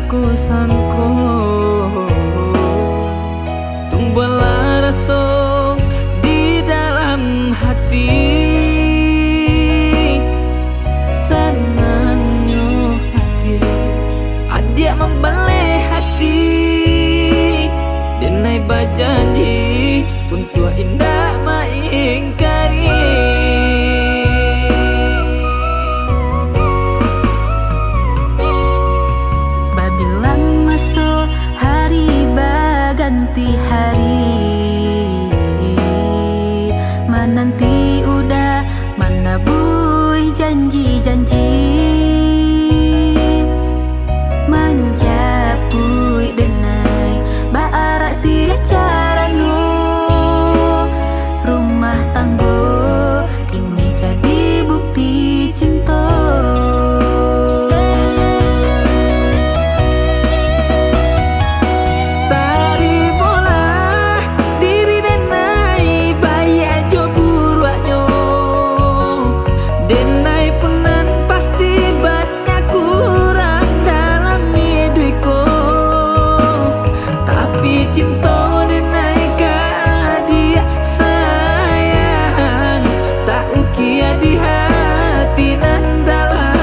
sangko-sangko tumbuhlah rasa di dalam hati. Senangnya hati adik membeli hati, denai berjanji untuk indah mengingkari. Ganti hari menanti udah mana buih janji-janji menjapui denai baarak sirih caranu rumah tanggo kini jadi bukti cinta. Cinta denai ka adik sayang, tak ukia di hati nan dalam.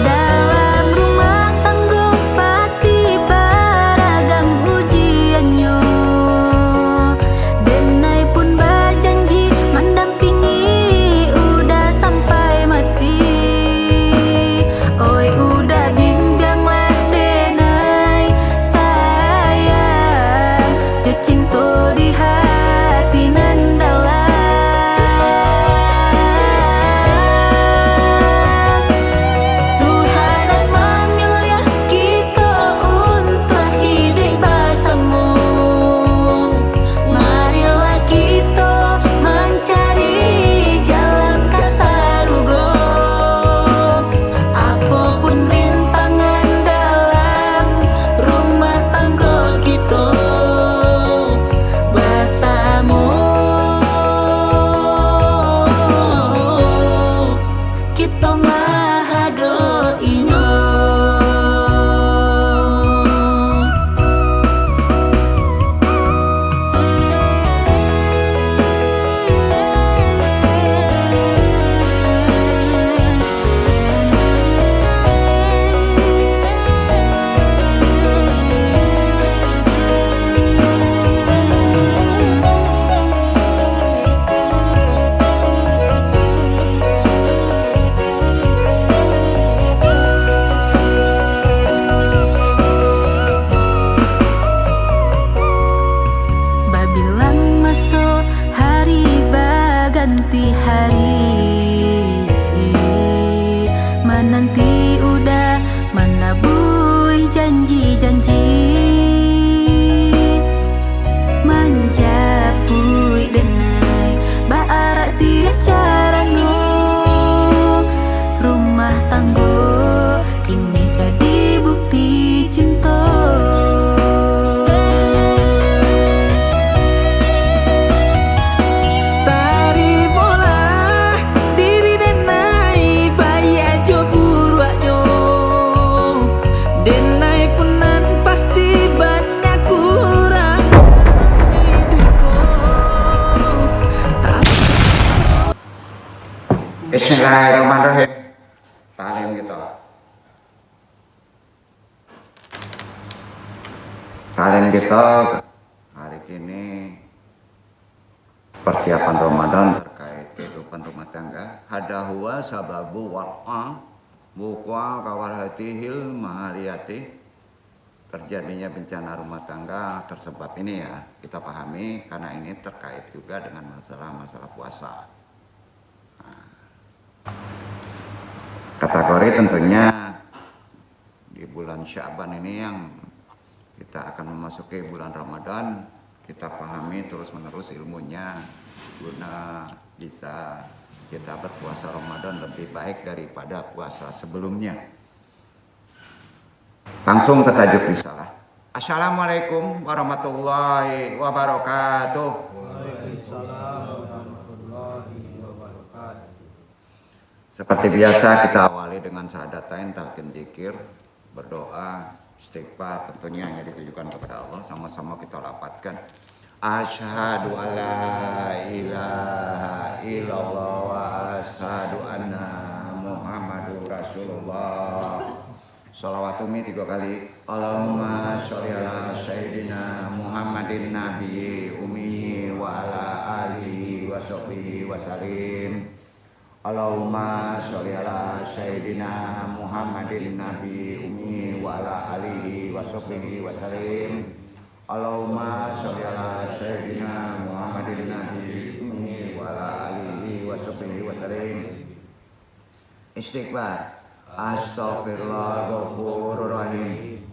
Dalam rumah tangga pasti beragam ujiannya, denai pun berjanji mendampingi udah sampai mati. Oi udah bimbanglah denai sayang, jo cinta di hati nan dalam. Tuhan memilih kita untuk hidup bersama. Marilah kita mencari jalan ke surga. Apapun rintangan dalam rumah tangga kita bersama, kita menghadapinya. Babilang masuk hari berganti hari menanti udah mana buih janji-janji menjapui denai baarak sirih caranu rumah tanggo kini jadi bukti cinta. Denai punan pasti banyak kurang hidupku. Bismillahirrahmanirrahim. Talim kita. Talim kita hari ini persiapan Ramadan terkait kehidupan rumah tangga. Hada huwa sababu war'a buka kawarhatihil mahaliyati, terjadinya bencana rumah tangga tersebab ini ya kita pahami karena ini terkait juga dengan masalah puasa. Kategori tentunya di bulan Sya'ban ini yang kita akan memasuki bulan Ramadan, kita pahami terus menerus ilmunya guna bisa kita berpuasa Ramadan lebih baik daripada puasa sebelumnya. Langsung ke tajuk risalah. Assalamualaikum warahmatullahi wabarakatuh. Waalaikumsalam warahmatullahi wabarakatuh. Seperti biasa kita awali dengan syahadatain, talqin dzikir, berdoa, istighfar, tentunya hanya ditujukan kepada Allah. Sama-sama kita lapatkan. Asyhadu alla ilaha illallah wa asyhadu anna Muhammadur Rasulullah. Shalawat umi 3 kali. Allahumma sholli ala sayyidina Muhammadin nabiyyi ummi wa ala alihi wa sahbihi wa salim. Allahumma sholli ala sayyidina Muhammadin nabiyyi ummi wa ala alihi wa sahbihi wa salim. Allahumma sholli ala sayyidina Muhammadin nabiyyi ummi wa ala alihi wa sahbihi wa salim. Istighfar. Astaghfirullahaladzim.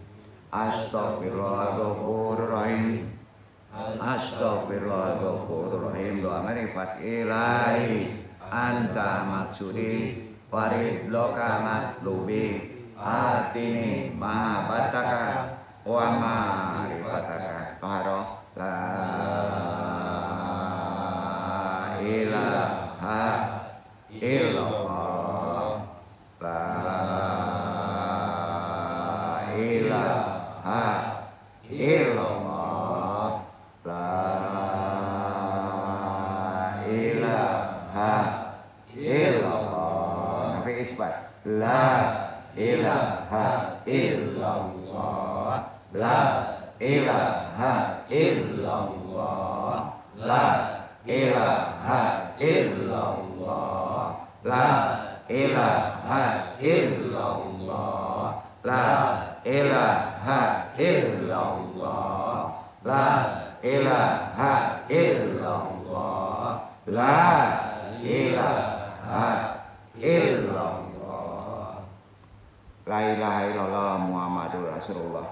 Astaghfirullahaladzim. Astaghfirullahaladzim. Doa marifat ilahi anta maksudi waridloka matlubi atini mahabataka wa marifataka taharo la ilaha illallah la ilaha illallah la ilaha illallah. Nabi isbat la ilaha illallah la ilaha illallah la ilaha illallah la ilaha illallah la ilaha illallah la ilaha illallah la ilaha illallah. La ilaha illallah Muhammadur Rasulullah.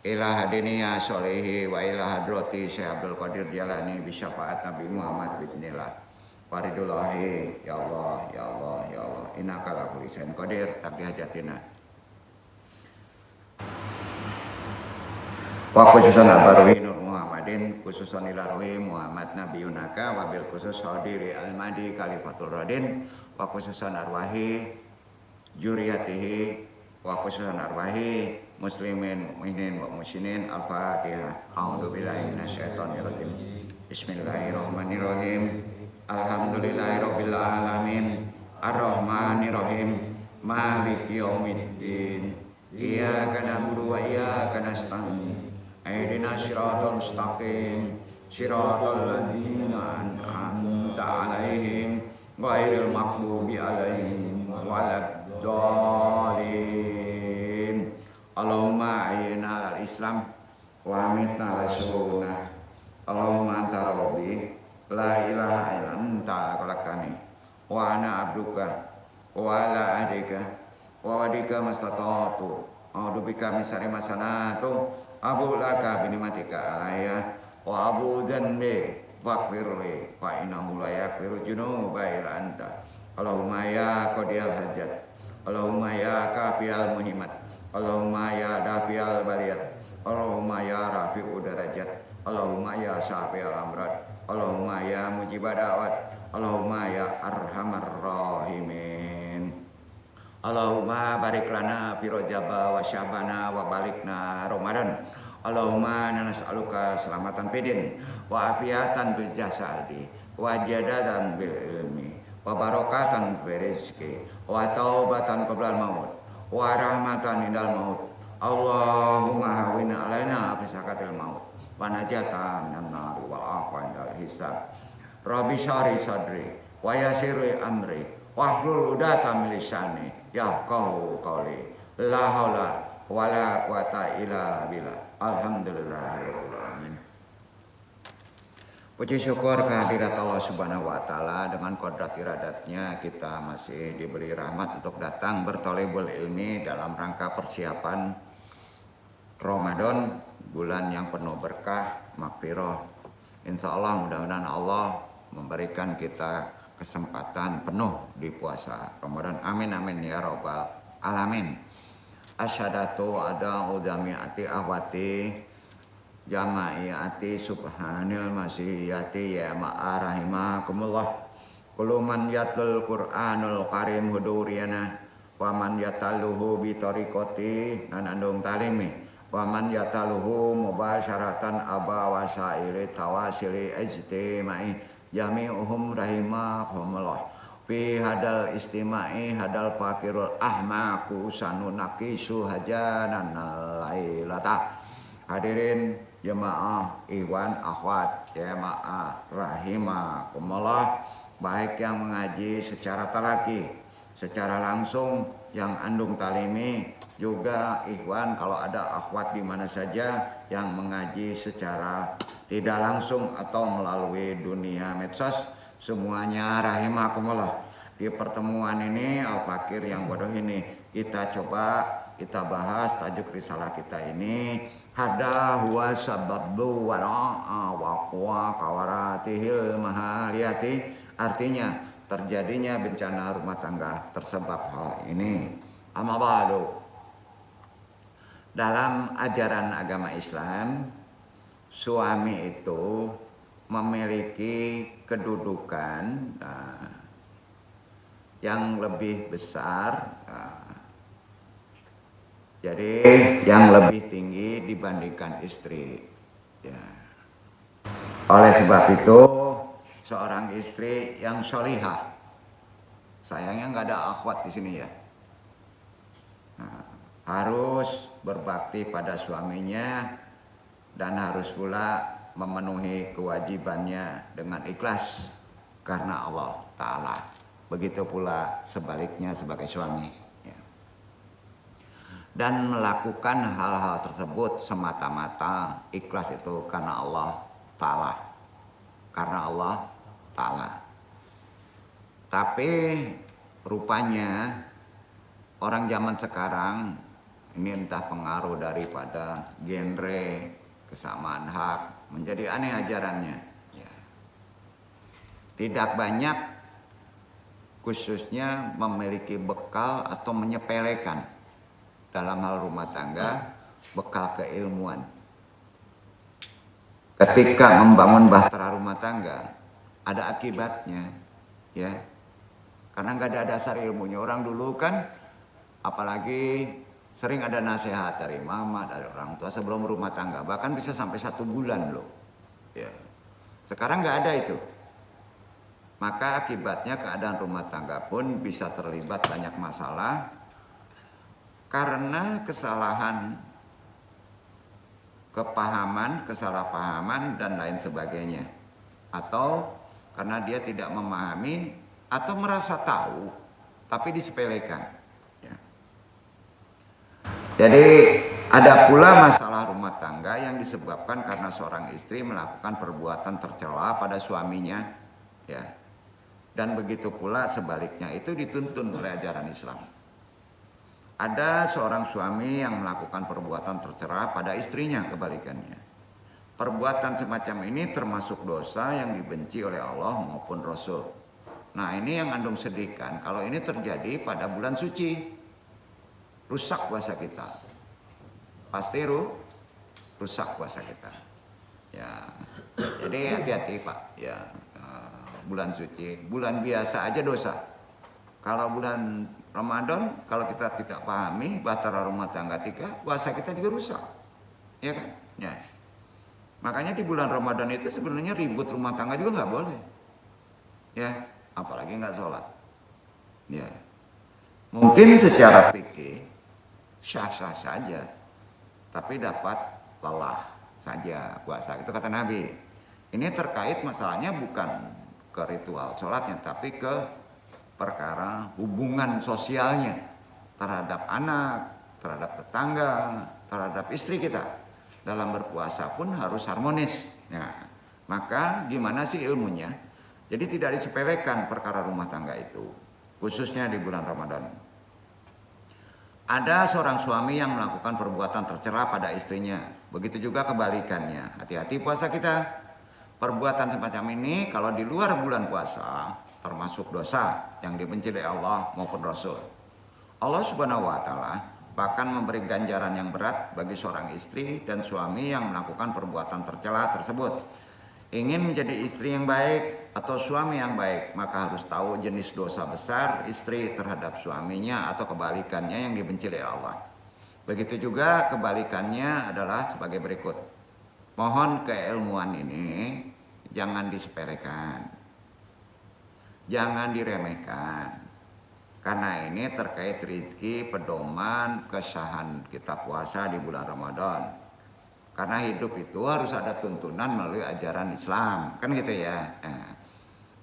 Ila hadiniya sholehi wa ila hadrati Syekh Abdul Qadir Jalani bisyafaat Nabi Muhammad bismillah. Faridullahi ya Allah ya Allah ya Allah innaka ala kulli syai'in qadir tapi hajatina. Wa khususan al-baruhi Nur Muhammadin khususan ila ruhi Muhammad Nabi Yunaka wabil khusus hadiri al-madi kalifatul radin wa khususan arwahi juriyatihi wa khususan arwahi muslimin mu'minin wa muslimin al-fatihah. A'udzubillahi minasyaitonir rajim. Bismillahirrahmanirrahim. Alhamdulillahirabbil alamin. Arrahmanirrahim. Maliki yaumiddin. Iyyaka na'budu wa iyyaka nasta'in. Ihdinas siratal mustaqim. Siratal ladzina an'amta 'alaihim ghairil maghdubi 'alaihim waladdallin. Allahumma ahyina al Islam wa amitna ala sunnah. Allahumma anta rabbi la ilaha illa anta khalaqtani wa ana abduka wa ala ahdika wa wadika mastata'tu a'udzu bika min syarri ma sana'tu abu laka bi ni'matika alayya wa abu dzanbi faghfirli fa innahu la yaghfiru dzunuba illa anta. Allahumma ya qadiyal hajat. Allahumma ya kafiyal muhimmat. Allahumma ya dafi'al baliyat. Allahumma ya rafi'u darajat. Allahumma ya syafi'al amrad. Allahumma ya mujibad da'wat. Allahumma ya arhamar rahimin. Allahumma barik lana fi rajaba wa syabana wa balikna ramadan. Allahumma nas'aluka selamatan fidin wa afiatan bil jasadi wa jadatan bil ilmi wa barakatan bil rizqi wa taubatan qabla al maut wa rahmatan indal maut. Allahumma hawwin alaina fi sakatil maut wa najatan minan nar wal afwa indal hisab. Rabbi syari sadri wa yassir li amri wa hlul 'uqdatam min lisani yafqahu qawli. La haula wala quwata illa billah. Alhamdulillahirabbil alamin. Puji syukur kehadirat Allah Subhanahu wa taala, dengan kodrat iradatnya kita masih diberi rahmat untuk datang bertolebul ilmi dalam rangka persiapan Ramadan, bulan yang penuh berkah, maghfirah. Insya Allah mudah-mudahan Allah memberikan kita kesempatan penuh di puasa Ramadan. Amin amin ya rabbal alamin. Asyhadu ada udamiati ahwati jamaiyati subhanil masihiyati ya ma'arahimakumullah Kullu man yatlul Qur'anul Karim huduriyana wa man yataluhu bi tariqati nanandung talimi wa man yataluhu mubasyaratan aba wasaili tawasili ijtimai jami'uhum rahimahumullah fi hadal istima'i hadal fakirul ahmaku sanunakisu hajanan lailata. Hadirin jemaah ikhwan akhwat jemaah rahimakumullah, baik yang mengaji secara talaki, secara langsung yang andung talimi, juga ikhwan kalau ada akhwat di mana saja yang mengaji secara tidak langsung atau melalui dunia medsos, semuanya rahimakumullah. Di pertemuan ini Al-Fakir yang bodoh ini kita bahas tajuk risalah kita ini hada huwa sababbu wara'a waqwa kawaratihil mahaliyati, artinya terjadinya bencana rumah tangga tersebab hal ini. Amma ba'du, dalam ajaran agama Islam suami itu memiliki kedudukan yang lebih besar, jadi yang lebih tinggi dibandingkan istri. Ya. Oleh sebab itu seorang istri yang sholihah, sayangnya nggak ada akhwat di sini ya, harus berbakti pada suaminya dan harus pula memenuhi kewajibannya dengan ikhlas karena Allah Ta'ala. Begitu pula sebaliknya sebagai suami. Dan melakukan hal-hal tersebut semata-mata ikhlas itu karena Allah Ta'ala. Karena Allah Ta'ala. Tapi rupanya orang zaman sekarang ini entah pengaruh daripada genre kesamaan hak menjadi aneh ajarannya. Ya. Tidak banyak khususnya memiliki bekal atau menyepelekan dalam hal rumah tangga bekal keilmuan. Ketika membangun bahtera rumah tangga ada akibatnya, ya, karena nggak ada dasar ilmunya. Orang dulu kan apalagi sering ada nasihat dari mama, dari orang tua sebelum rumah tangga, bahkan bisa sampai 1 bulan loh. Ya. Sekarang nggak ada itu. Maka akibatnya keadaan rumah tangga pun bisa terlibat banyak masalah karena kesalahan, kepahaman, kesalahpahaman dan lain sebagainya. Atau karena dia tidak memahami atau merasa tahu tapi disepelekan. Ya. Jadi ada pula masalah rumah tangga yang disebabkan karena seorang istri melakukan perbuatan tercela pada suaminya. Ya. Dan begitu pula sebaliknya, itu dituntun oleh ajaran Islam. Ada seorang suami yang melakukan perbuatan tercela pada istrinya, kebalikannya. Perbuatan semacam ini termasuk dosa yang dibenci oleh Allah maupun Rasul. Nah, ini yang andung sedihkan. Kalau ini terjadi pada bulan suci, rusak puasa kita. Pasti rusak puasa kita. Ya, jadi hati-hati Pak. Ya. Bulan suci, bulan biasa aja dosa. Kalau bulan Ramadan, kalau kita tidak pahami bahtera rumah tangga kita, puasa kita juga rusak, ya kan? Ya. Makanya di bulan Ramadan itu sebenarnya ribut rumah tangga juga nggak boleh, ya, apalagi nggak sholat. Ya. Mungkin secara fikih sah-sah saja, tapi dapat lelah saja puasa. Itu kata Nabi. Ini terkait masalahnya bukan ke ritual sholatnya, tapi ke perkara hubungan sosialnya terhadap anak, terhadap tetangga, terhadap istri kita. Dalam berpuasa pun harus harmonis. Nah, maka gimana sih ilmunya? Jadi tidak disepelekan perkara rumah tangga itu, khususnya di bulan Ramadan. Ada seorang suami yang melakukan perbuatan tercela pada istrinya, begitu juga kebalikannya. Hati-hati puasa kita. Perbuatan semacam ini kalau di luar bulan puasa termasuk dosa yang dibenci oleh Allah maupun Rasul. Allah Subhanahu wa Ta'ala bahkan memberi ganjaran yang berat bagi seorang istri dan suami yang melakukan perbuatan tercela tersebut, ingin menjadi istri yang baik atau suami yang baik, maka harus tahu jenis dosa besar istri terhadap suaminya atau kebalikannya yang dibenci oleh Allah. Begitu juga kebalikannya adalah sebagai berikut. Mohon keilmuan ini jangan disepelekan, jangan diremehkan, karena ini terkait rezeki, pedoman, kesahan kita puasa di bulan Ramadan. Karena hidup itu harus ada tuntunan melalui ajaran Islam, kan gitu ya.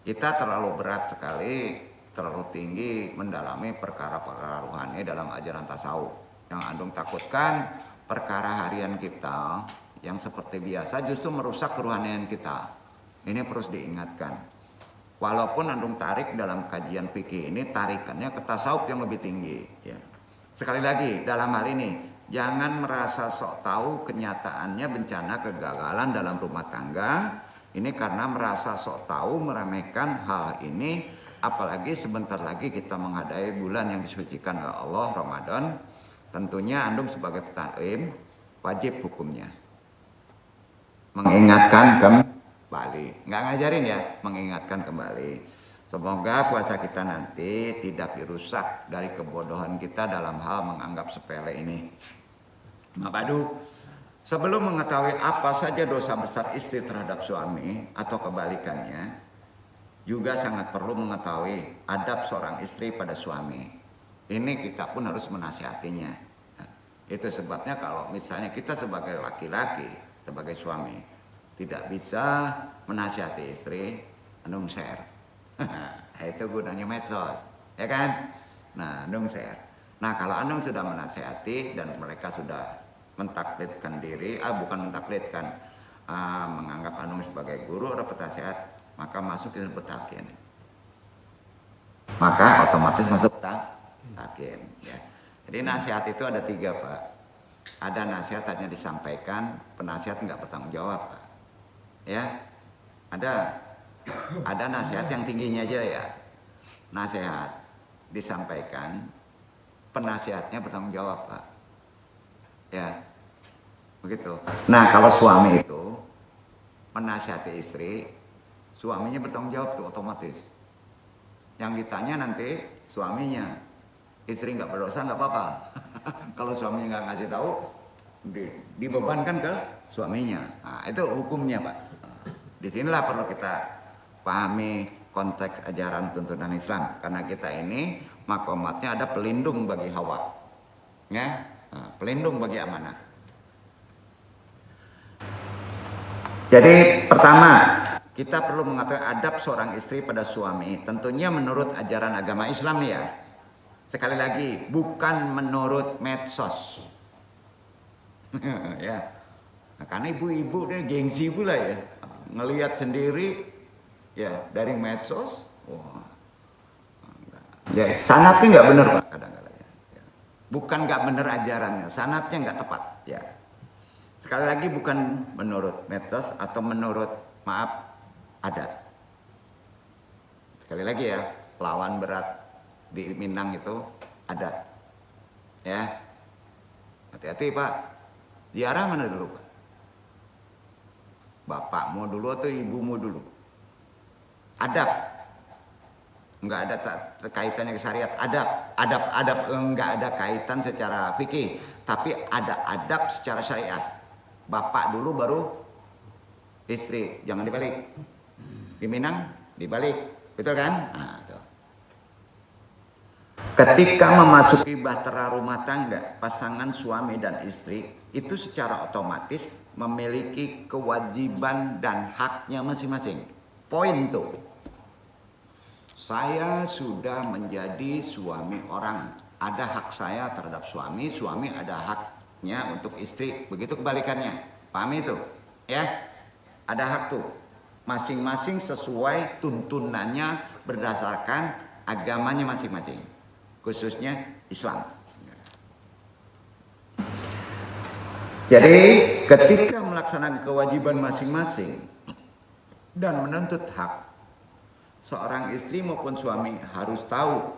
Kita terlalu berat sekali, terlalu tinggi mendalami perkara-perkara rohani dalam ajaran tasawuf. Yang Andung takutkan perkara harian kita yang seperti biasa justru merusak kerohanian kita. Ini terus diingatkan. Walaupun Andung tarik dalam kajian fikih ini tarikannya ke tasawuf yang lebih tinggi. Ya. Sekali lagi dalam hal ini jangan merasa sok tahu kenyataannya bencana kegagalan dalam rumah tangga. Ini karena merasa sok tahu meremehkan hal ini. Apalagi sebentar lagi kita menghadapi bulan yang disucikan oleh Allah, Ramadan. Tentunya Andung sebagai petaklim wajib hukumnya mengingatkan kembali, nggak ngajarin ya, mengingatkan kembali. Semoga puasa kita nanti tidak dirusak dari kebodohan kita dalam hal menganggap sepele ini. Mabadu, sebelum mengetahui apa saja dosa besar istri terhadap suami atau kebalikannya, juga sangat perlu mengetahui adab seorang istri pada suami. Ini kita pun harus menasihatinya. Nah, itu sebabnya kalau misalnya kita sebagai laki-laki, sebagai suami, tidak bisa menasihati istri, Andung share. Itu gunanya medsos, ya kan? Nah, Andung share. Nah, kalau Andung sudah menasihati dan mereka sudah mentaklidkan diri, bukan mentaklidkan, menganggap Andung sebagai guru atau penasehat, maka masuk ke petakin. Maka otomatis masuk takin. Ya. Jadi nasihat itu ada 3, Pak. Ada nasihat hanya disampaikan, penasihat nggak bertanggung jawab, Pak. Ya, ada nasihat yang tingginya aja ya. Nasihat disampaikan, penasihatnya bertanggung jawab, Pak. Ya, begitu. Nah, kalau suami itu menasihati istri, suaminya bertanggung jawab tuh otomatis. Yang ditanya nanti suaminya. Istri nggak berdosa nggak apa-apa. Kalau suaminya nggak ngasih tahu, dibebankan ke suaminya. Nah, itu hukumnya, Pak. Disinilah perlu kita pahami konteks ajaran tuntunan Islam. Karena kita ini makomatnya ada pelindung bagi Hawa, ya, pelindung bagi amanah. Jadi pertama, kita perlu mengetahui adab seorang istri pada suami. Tentunya menurut ajaran agama Islam nih ya. Sekali lagi, bukan menurut medsos. Ya. Nah, karena ibu-ibu ini gengsi pula ya. Ngelihat sendiri ya dari medsos. Wah. Ya, sanatnya nggak benar, Pak, kadang-kadang ya. Bukan nggak benar ajarannya, sanatnya nggak tepat ya. Sekali lagi bukan menurut medsos atau menurut adat. Sekali lagi ya, lawan berat di Minang itu adat. Ya. Hati-hati, Pak. Ziarah mana dulu, Pak? Bapakmu dulu atau ibumu dulu? Adab. Enggak ada kaitannya ke syariat. Adab enggak ada kaitan secara fikih, tapi ada adab secara syariat. Bapak dulu baru istri, jangan dibalik. Di Minang dibalik, betul kan? Nah, tuh. Ketika memasuki bahtera rumah tangga, pasangan suami dan istri itu secara otomatis memiliki kewajiban dan haknya masing-masing. Poin tuh. Saya sudah menjadi suami orang. Ada hak saya terhadap suami, suami ada haknya untuk istri. Begitu kebalikannya. Pahami itu? Ya? Ada hak tuh. Masing-masing sesuai tuntunannya berdasarkan agamanya masing-masing. Khususnya Islam. Jadi ketika melaksanakan kewajiban masing-masing dan menuntut hak, seorang istri maupun suami harus tahu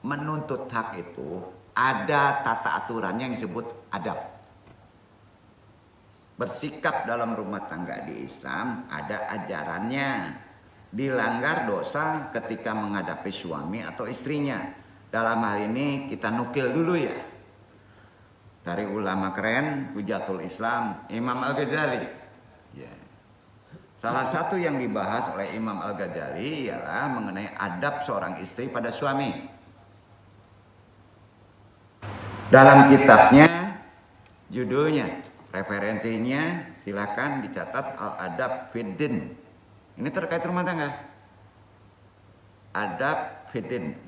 menuntut hak itu ada tata aturannya yang disebut adab. bersikap dalam rumah tangga di Islam ada ajarannya. Dilanggar dosa ketika menghadapi suami atau istrinya. Dalam hal ini kita nukil dulu ya. Dari ulama keren, Hujatul Islam, Imam Al-Ghazali. Ya. Salah satu yang dibahas oleh Imam Al-Ghazali ialah mengenai adab seorang istri pada suami. Dalam kitabnya, judulnya, referensinya silakan dicatat Al-Adab Fiddin. Ini terkait rumah tangga. Adab Fiddin.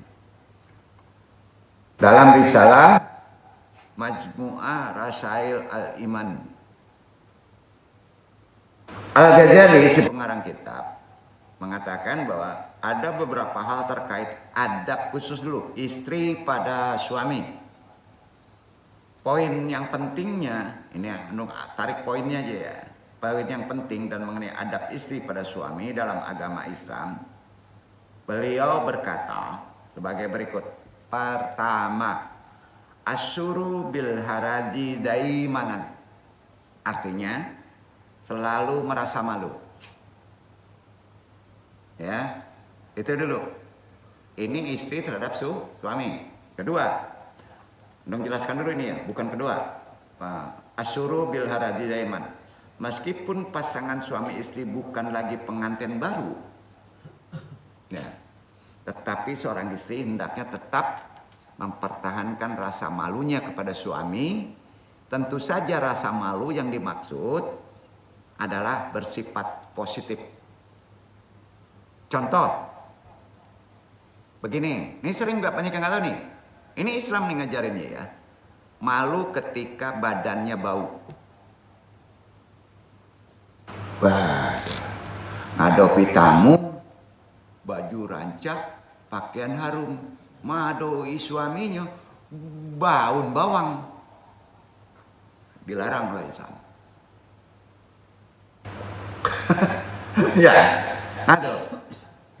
Dalam risalah Majmu'ah Rasail Al-Iman. Al-Ghazali, si pengarang kitab, mengatakan bahwa ada beberapa hal terkait adab khusus dulu istri pada suami. Poin yang pentingnya, ini tarik poinnya aja ya. Poin yang penting dan mengenai adab istri pada suami dalam agama Islam. Beliau berkata sebagai berikut. Pertama, asyuru bil haraji daimanan. Artinya, selalu merasa malu. Ya, itu dulu. Ini istri terhadap suami. Kedua, dong jelaskan dulu ini ya, bukan kedua. Asyuru bil haraji daiman. Meskipun pasangan suami istri bukan lagi pengantin baru, ya, tetapi seorang istri hendaknya tetap mempertahankan rasa malunya kepada suami. Tentu saja rasa malu yang dimaksud adalah bersifat positif. Contoh, begini, ini sering nggak banyak yang nggak tahu nih. Ini Islam nih ngajarinnya ya. Malu ketika badannya bau. Wah, ngadopi tamu, baju rancak, pakaian harum, madoi suaminya, baun bawang, dilarang oleh Islam. Ya, aduh,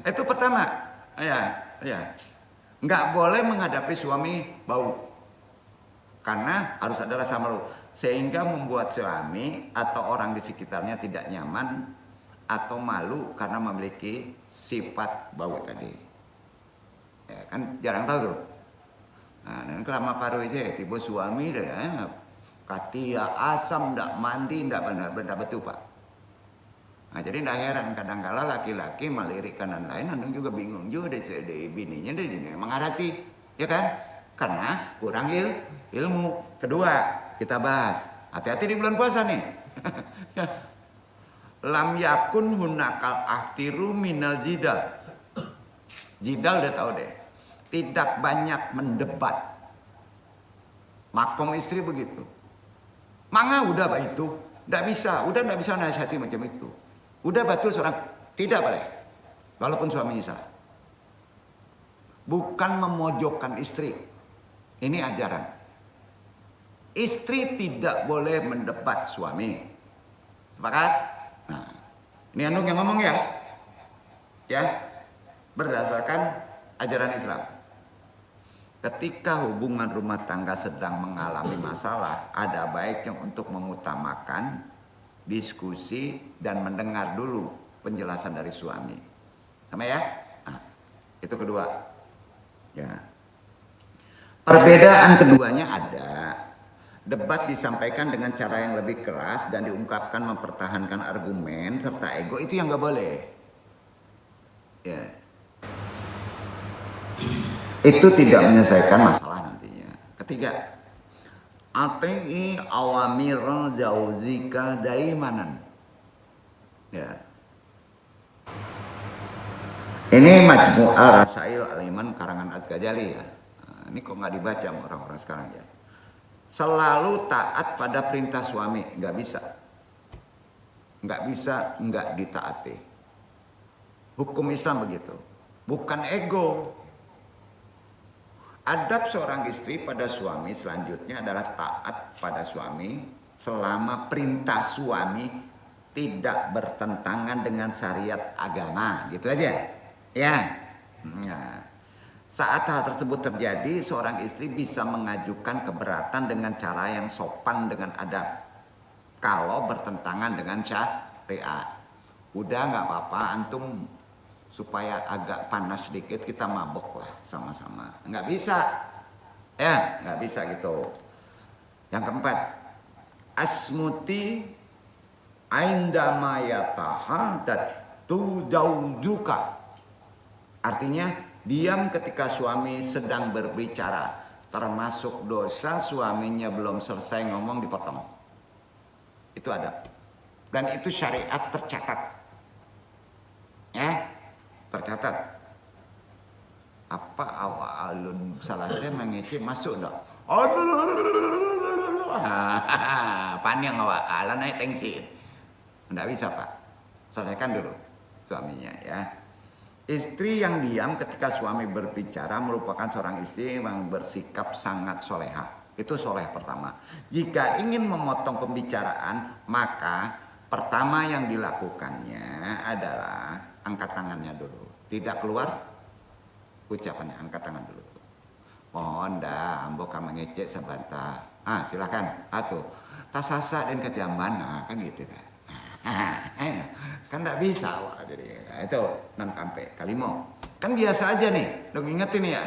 itu pertama, ya, nggak boleh menghadapi suami bau, karena harus ada rasa malu. Sehingga membuat suami atau orang di sekitarnya tidak nyaman atau malu karena memiliki sifat bau tadi. Ya, kan jarang tahu tuh. Nah, dan kelama paru aja tiba suami deh ya. Katia asam ndak mandi ndak benar betul Pak. Nah, jadi ndak heran kadang-kala laki-laki melirik kanan lain, andung juga bingung juga deh bininya deh menghadapi, ya kan? Karena kurang ilmu. Kedua, kita bahas. Hati-hati di bulan puasa nih. Lam yakun hunakal ahtiru minal jidal. Jidal udah tahu deh. Tidak banyak mendebat. Makom istri begitu. Manga udah pak itu. Nggak bisa nasihati macam itu. Udah batu seorang. Tidak boleh. Walaupun suaminya salah. Bukan memojokkan istri. Ini ajaran. Istri tidak boleh mendebat suami. Sepakat? Nah, ini Andung yang ngomong ya. Ya. Berdasarkan ajaran Islam. Ketika hubungan rumah tangga sedang mengalami masalah, ada baiknya untuk mengutamakan diskusi dan mendengar dulu penjelasan dari suami. Sama ya? Nah, itu kedua. Ya. Perbedaan keduanya ada. Debat disampaikan dengan cara yang lebih keras dan diungkapkan mempertahankan argumen serta ego, itu yang nggak boleh. Ya. Itu tidak menyelesaikan masalah nantinya. Ketiga, ati awamir zauzika daimanan. Ya. Ini Majmu'ah Rasail Al-Iman karangan Al-Ghazali ya. Nah, ini kok nggak dibaca sama orang-orang sekarang ya. Selalu taat pada perintah suami, nggak bisa, nggak ditaati. Hukum Islam begitu, bukan ego. Adab seorang istri pada suami selanjutnya adalah taat pada suami selama perintah suami tidak bertentangan dengan syariat agama, gitu aja, ya. Nah. Saat hal tersebut terjadi, seorang istri bisa mengajukan keberatan dengan cara yang sopan dengan adab. kalau bertentangan dengan syariat. Udah nggak apa-apa, antum supaya agak panas sedikit kita mabok lah sama-sama. Nggak bisa, ya nggak bisa gitu. Yang keempat, asmuti aindama yatahaddatsu zawjuka. Artinya diam ketika suami sedang berbicara, termasuk dosa suaminya belum selesai ngomong dipotong. Itu ada. Dan itu syariat tercatat. Ya, tercatat. Apa awalun selesai mengecek masuk enggak? Panjang awak, ala naik tensi. Enggak bisa, Pak. Selesaikan dulu suaminya ya. Istri yang diam ketika suami berbicara merupakan seorang istri yang bersikap sangat soleha. Itu soleh pertama. Jika ingin memotong pembicaraan, maka pertama yang dilakukannya adalah angkat tangannya dulu. Tidak keluar ucapannya, angkat tangan dulu. Mohon dah, ambo ka mengecek sebentar. Silakan. Atuh. Tasasa dan ketiamban, kan gitu kan. Kan enggak bisa jadi itu 6 kampe kalimo. Kan biasa aja nih. Dong ingetin ya.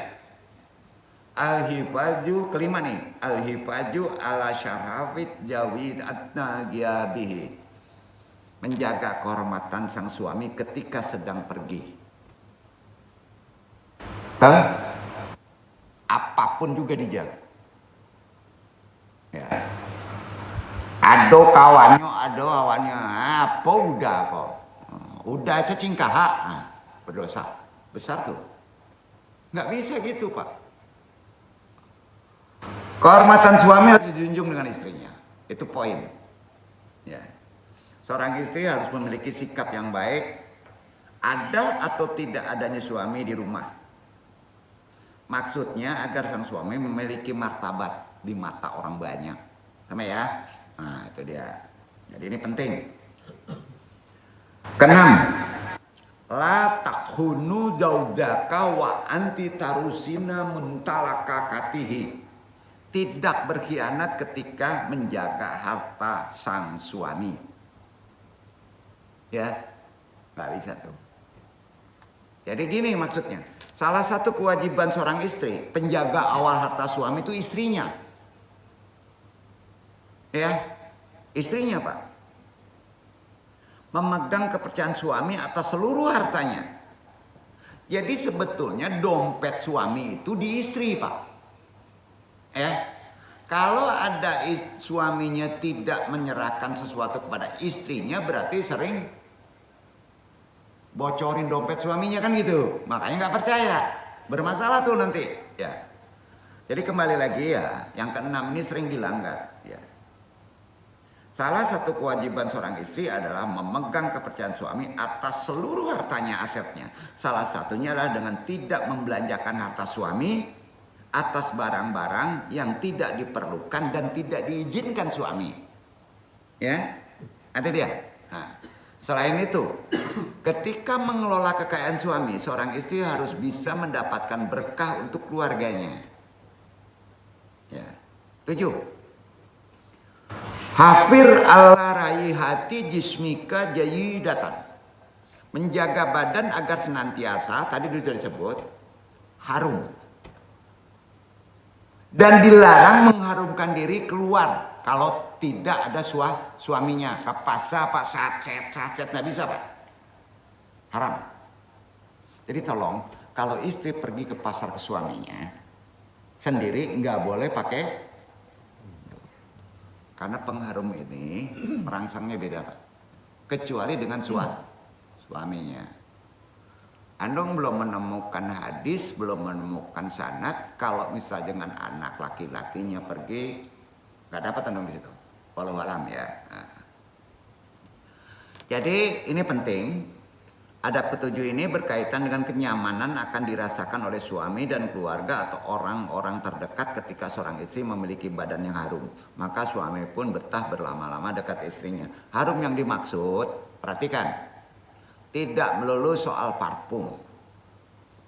Al-hifaju kelima nih. Al-hifaju ala syarafit jawid atnagiyabihi. Menjaga kehormatan sang suami ketika sedang pergi. Apapun juga dijaga. Ya. Ado kawannya, ado awannya, apa udah kok. Udah cacingkah, berdosa. Besar tuh. Nggak bisa gitu, Pak. Kehormatan suami harus dijunjung dengan istrinya. Itu poin. Ya. Seorang istri harus memiliki sikap yang baik. Ada atau tidak adanya suami di rumah. Maksudnya agar sang suami memiliki martabat di mata orang banyak. Sama ya? Nah, itu dia. Jadi ini penting. Keenam, la takhunu zaujaka wa anti tarusina muntalaka katihi. Tidak berkhianat ketika menjaga harta sang suami. Ya, nggak bisa tuh. Jadi gini maksudnya. Salah satu kewajiban seorang istri, penjaga awal harta suami itu istrinya. Ya, istrinya Pak. Memegang kepercayaan suami atas seluruh hartanya. Jadi sebetulnya dompet suami itu di istri Pak. Ya, kalau ada suaminya tidak menyerahkan sesuatu kepada istrinya berarti sering bocorin dompet suaminya kan gitu. Makanya nggak percaya. Bermasalah tuh nanti. Ya. Jadi kembali lagi ya, yang keenam ini sering dilanggar. Ya. Salah satu kewajiban seorang istri adalah memegang kepercayaan suami atas seluruh hartanya, asetnya. Salah satunya adalah dengan tidak membelanjakan harta suami atas barang-barang yang tidak diperlukan dan tidak diizinkan suami. Ya, itu dia. Nah, selain itu, ketika mengelola kekayaan suami, seorang istri harus bisa mendapatkan berkah untuk keluarganya. Ya. 7. Hafir ala raihati jismika jayidatan. Menjaga badan agar senantiasa, tadi sudah disebut, harum. Dan dilarang mengharumkan diri keluar kalau tidak ada suaminya. Ke pasar, Pak, sacet, nggak bisa, Pak. Haram. Jadi tolong, kalau istri pergi ke pasar ke suaminya, sendiri nggak boleh pakai. Karena pengharum ini merangsangnya beda Pak. Kecuali dengan suaminya. Andong belum menemukan hadis, belum menemukan sanad. Kalau misal dengan anak laki-lakinya pergi, nggak dapat andong di situ. Walau alam ya. Nah. Jadi ini penting. Adab ketujuh ini berkaitan dengan kenyamanan akan dirasakan oleh suami dan keluarga atau orang-orang terdekat ketika seorang istri memiliki badan yang harum. Maka suami pun betah berlama-lama dekat istrinya. Harum yang dimaksud, perhatikan, tidak melulu soal parfum,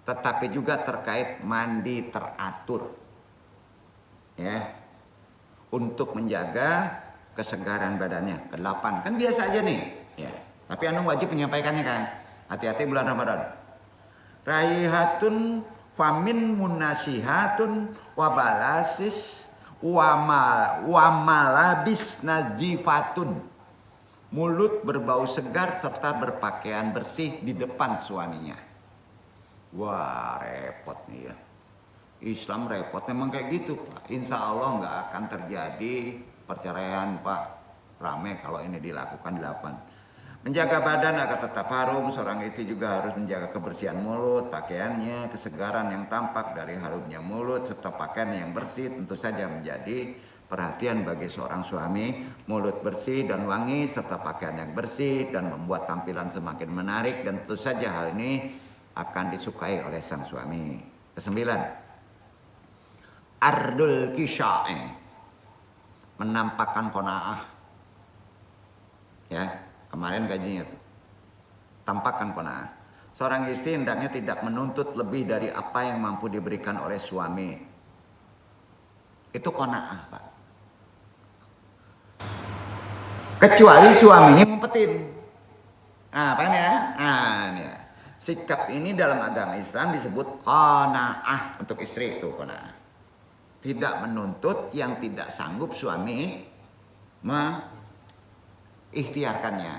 tetapi juga terkait mandi teratur. Ya, untuk menjaga kesegaran badannya. Kedelapan, kan biasa aja nih. Ya. Tapi anu wajib menyampaikannya kan. Hati-hati bulan Ramadan. Raihatun famin munasihatun wabalasis wamalabis najifatun. Mulut berbau segar serta berpakaian bersih di depan suaminya. Wah, repot nih ya. Islam repot memang kayak gitu Pak. Insya Allah nggak akan terjadi perceraian Pak. Rame kalau ini dilakukan 8. Menjaga badan agar tetap harum. Seorang istri juga harus menjaga kebersihan mulut, pakaiannya, kesegaran yang tampak dari harumnya mulut, serta pakaian yang bersih tentu saja menjadi perhatian bagi seorang suami. Mulut bersih dan wangi serta pakaian yang bersih dan membuat tampilan semakin menarik, dan tentu saja hal ini akan disukai oleh sang suami. Kesembilan, ardul kisya'i, menampakkan qanaah. Ya, kemarin gajinya tuh. Tampakkan qanaah. Seorang istri hendaknya tidak menuntut lebih dari apa yang mampu diberikan oleh suami. Itu qanaah, Pak. Kecuali suaminya ngumpetin. Nah, apa ya? Nah, ini ya. Sikap ini dalam agama Islam disebut qanaah untuk istri, itu qanaah. Tidak menuntut yang tidak sanggup suami mengikhtiarkannya.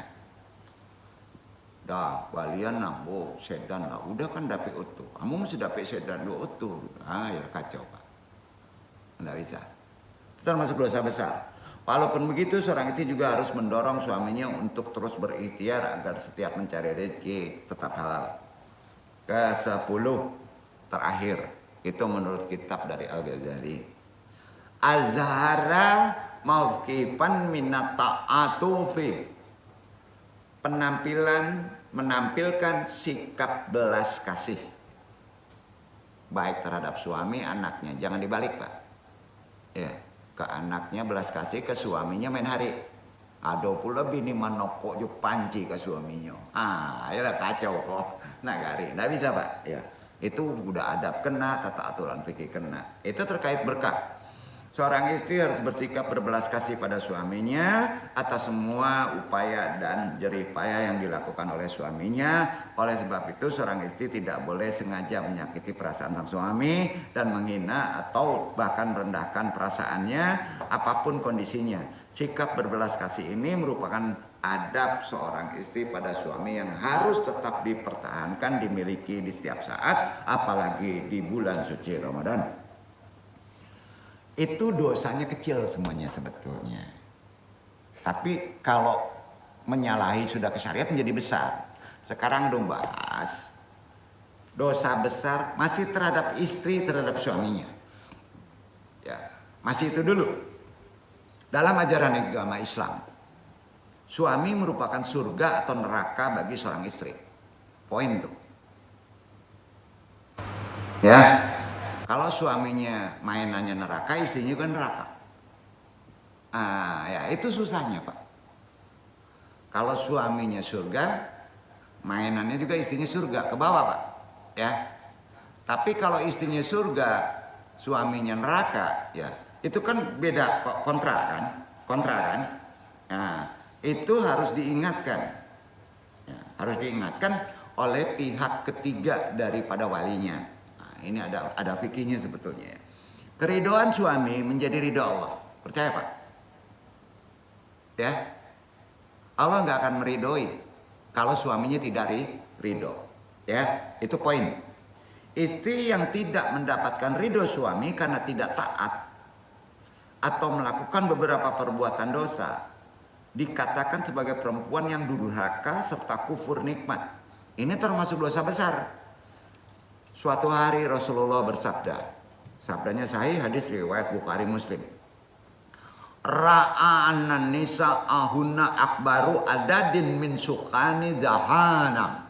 Dah, balian nambo sedan lah. Udah kan dapet utuh. Kamu mesti dapet sedan dua utuh. Ah, ya kacau Pak. Nggak bisa. Itu termasuk dosa besar. Walaupun begitu, seorang istri juga harus mendorong suaminya untuk terus berikhtiar agar setiap mencari rezeki tetap halal. Ke-10 terakhir, itu menurut kitab dari Al-Ghazali. Az-Zahara mauqifan minat ta'atufi. Menampilkan sikap belas kasih. Baik terhadap suami, anaknya. Jangan dibalik, Pak. Ya. Ke anaknya belas kasih, ke suaminya main hari. Ada pula bini manokok jo panci ke suaminya. Ah, ya kacau kok. Nagari, nggak bisa Pak. Ya, itu udah adab kena, tata aturan fikih kena. Itu terkait berkah. Seorang istri harus bersikap berbelas kasih pada suaminya atas semua upaya dan jerih payah yang dilakukan oleh suaminya. Oleh sebab itu, seorang istri tidak boleh sengaja menyakiti perasaan sang suami dan menghina atau bahkan merendahkan perasaannya apapun kondisinya. Sikap berbelas kasih ini merupakan adab seorang istri pada suami yang harus tetap dipertahankan, dimiliki di setiap saat, apalagi di bulan suci Ramadan. Itu dosanya kecil semuanya sebetulnya. Tapi kalau menyalahi sudah ke syariat menjadi besar. Sekarang dong bahas dosa besar masih terhadap istri, terhadap suaminya. Ya, masih itu dulu. Dalam ajaran agama Islam, suami merupakan surga atau neraka bagi seorang istri. Poin tuh. Ya. Kalau suaminya mainannya neraka, istrinya juga neraka. Ah, ya itu susahnya Pak. Kalau suaminya surga, mainannya juga istrinya surga, ke bawah Pak. Ya. Tapi kalau istrinya surga, suaminya neraka, ya itu kan beda kontra kan? Kontra kan? Nah, itu harus diingatkan. Ya, harus diingatkan oleh pihak ketiga daripada walinya. Ini ada fikihnya sebetulnya. Keridhaan suami menjadi ridha Allah. Percaya Pak? Ya. Allah nggak akan meridhoi kalau suaminya tidak ridho. Ya, itu poin. Istri yang tidak mendapatkan ridho suami karena tidak taat atau melakukan beberapa perbuatan dosa dikatakan sebagai perempuan yang durhaka serta kufur nikmat. Ini termasuk dosa besar. Suatu hari Rasulullah bersabda, sabdanya sahih, hadis riwayat Bukhari Muslim. Ra'anan nisa ahuna akbaru adadin min sukani zahanam.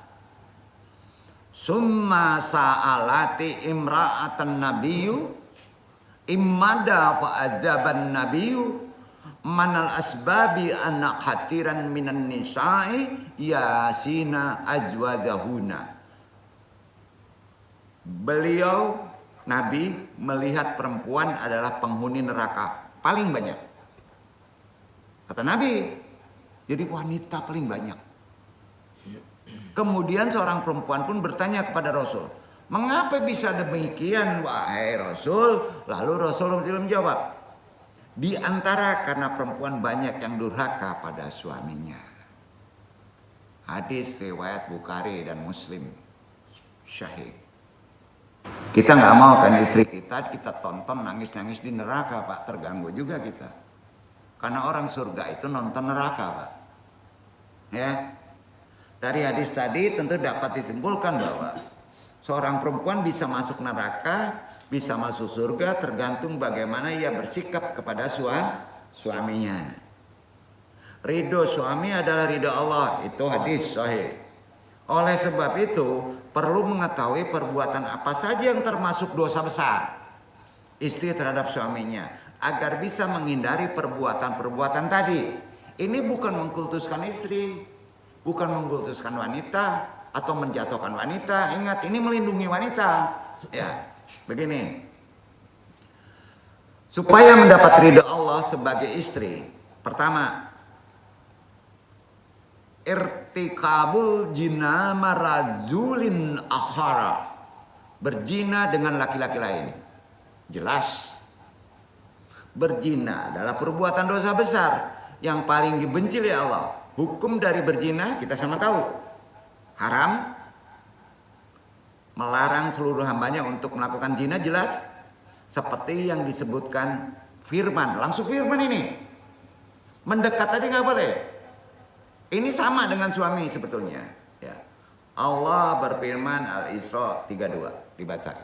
Summa sa'alati imra'atan nabiyyu immada fa'ajaban nabiyyu manal asbabi anak hatiran minan nisa'i yasina ajwajahuna. Beliau Nabi melihat perempuan adalah penghuni neraka paling banyak. Kata Nabi. Jadi wanita paling banyak. Kemudian seorang perempuan pun bertanya kepada Rasul, mengapa bisa demikian wahai Rasul? Lalu Rasul menjawab, di antara karena perempuan banyak yang durhaka pada suaminya. Hadis riwayat Bukhari dan Muslim. Syahih. Kita nggak mau kan istri kita tonton nangis-nangis di neraka, Pak. Terganggu juga kita. Karena orang surga itu nonton neraka, Pak. Ya. Dari hadis tadi tentu dapat disimpulkan bahwa seorang perempuan bisa masuk neraka, bisa masuk surga tergantung bagaimana ia bersikap kepada suaminya. Ridho suami adalah ridho Allah, itu hadis sahih. Oleh sebab itu perlu mengetahui perbuatan apa saja yang termasuk dosa besar istri terhadap suaminya agar bisa menghindari perbuatan-perbuatan tadi. Ini bukan mengkultuskan istri, bukan mengkultuskan wanita atau menjatuhkan wanita. Ingat, ini melindungi wanita. Ya, begini. Supaya mendapat ridha Allah sebagai istri, pertama, irtikabul jina marajulin akhara, berzina dengan laki-laki lain. Jelas, berzina adalah perbuatan dosa besar yang paling dibenci oleh Allah. Hukum dari berzina kita sama tahu, haram, melarang seluruh hambanya untuk melakukan zina, jelas. Seperti yang disebutkan firman, langsung firman ini, mendekat aja nggak boleh. Ini sama dengan suami sebetulnya. Ya. Allah berfirman Al-Isra 32 dibaca.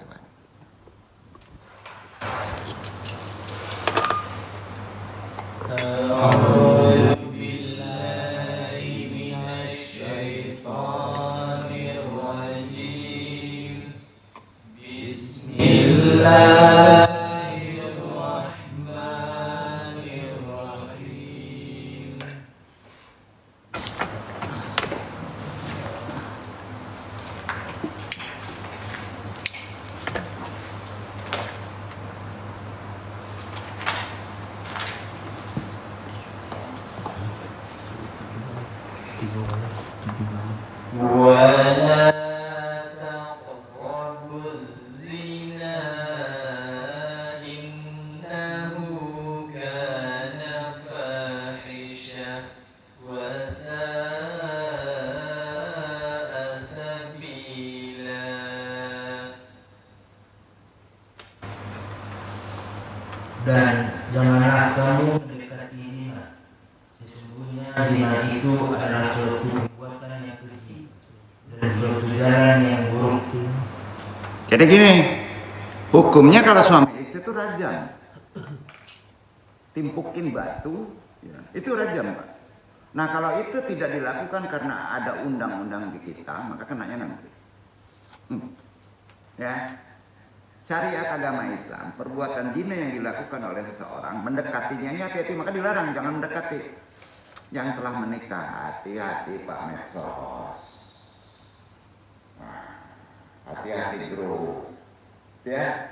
ولا تقربوا الزنا إنه كان فاحشة وساء سبيلا. Dan janganlah kamu mendekati zina. Sesungguhnya zina itu adalah suatu perbuatan yang keji dan suatu jalan yang buruk. Jadi gini, hukumnya kalau suami istri itu rajam, timpukin batu, ya, itu rajam, Pak. Nah kalau itu tidak dilakukan karena ada undang-undang di kita, maka kenanya nanti. Ya, syariat agama Islam, perbuatan zina yang dilakukan oleh seseorang, mendekatinya ini hati-hati, maka dilarang, jangan mendekati. Yang telah menikah, hati-hati Pak Medsos. Nah, hati-hati grup, ya,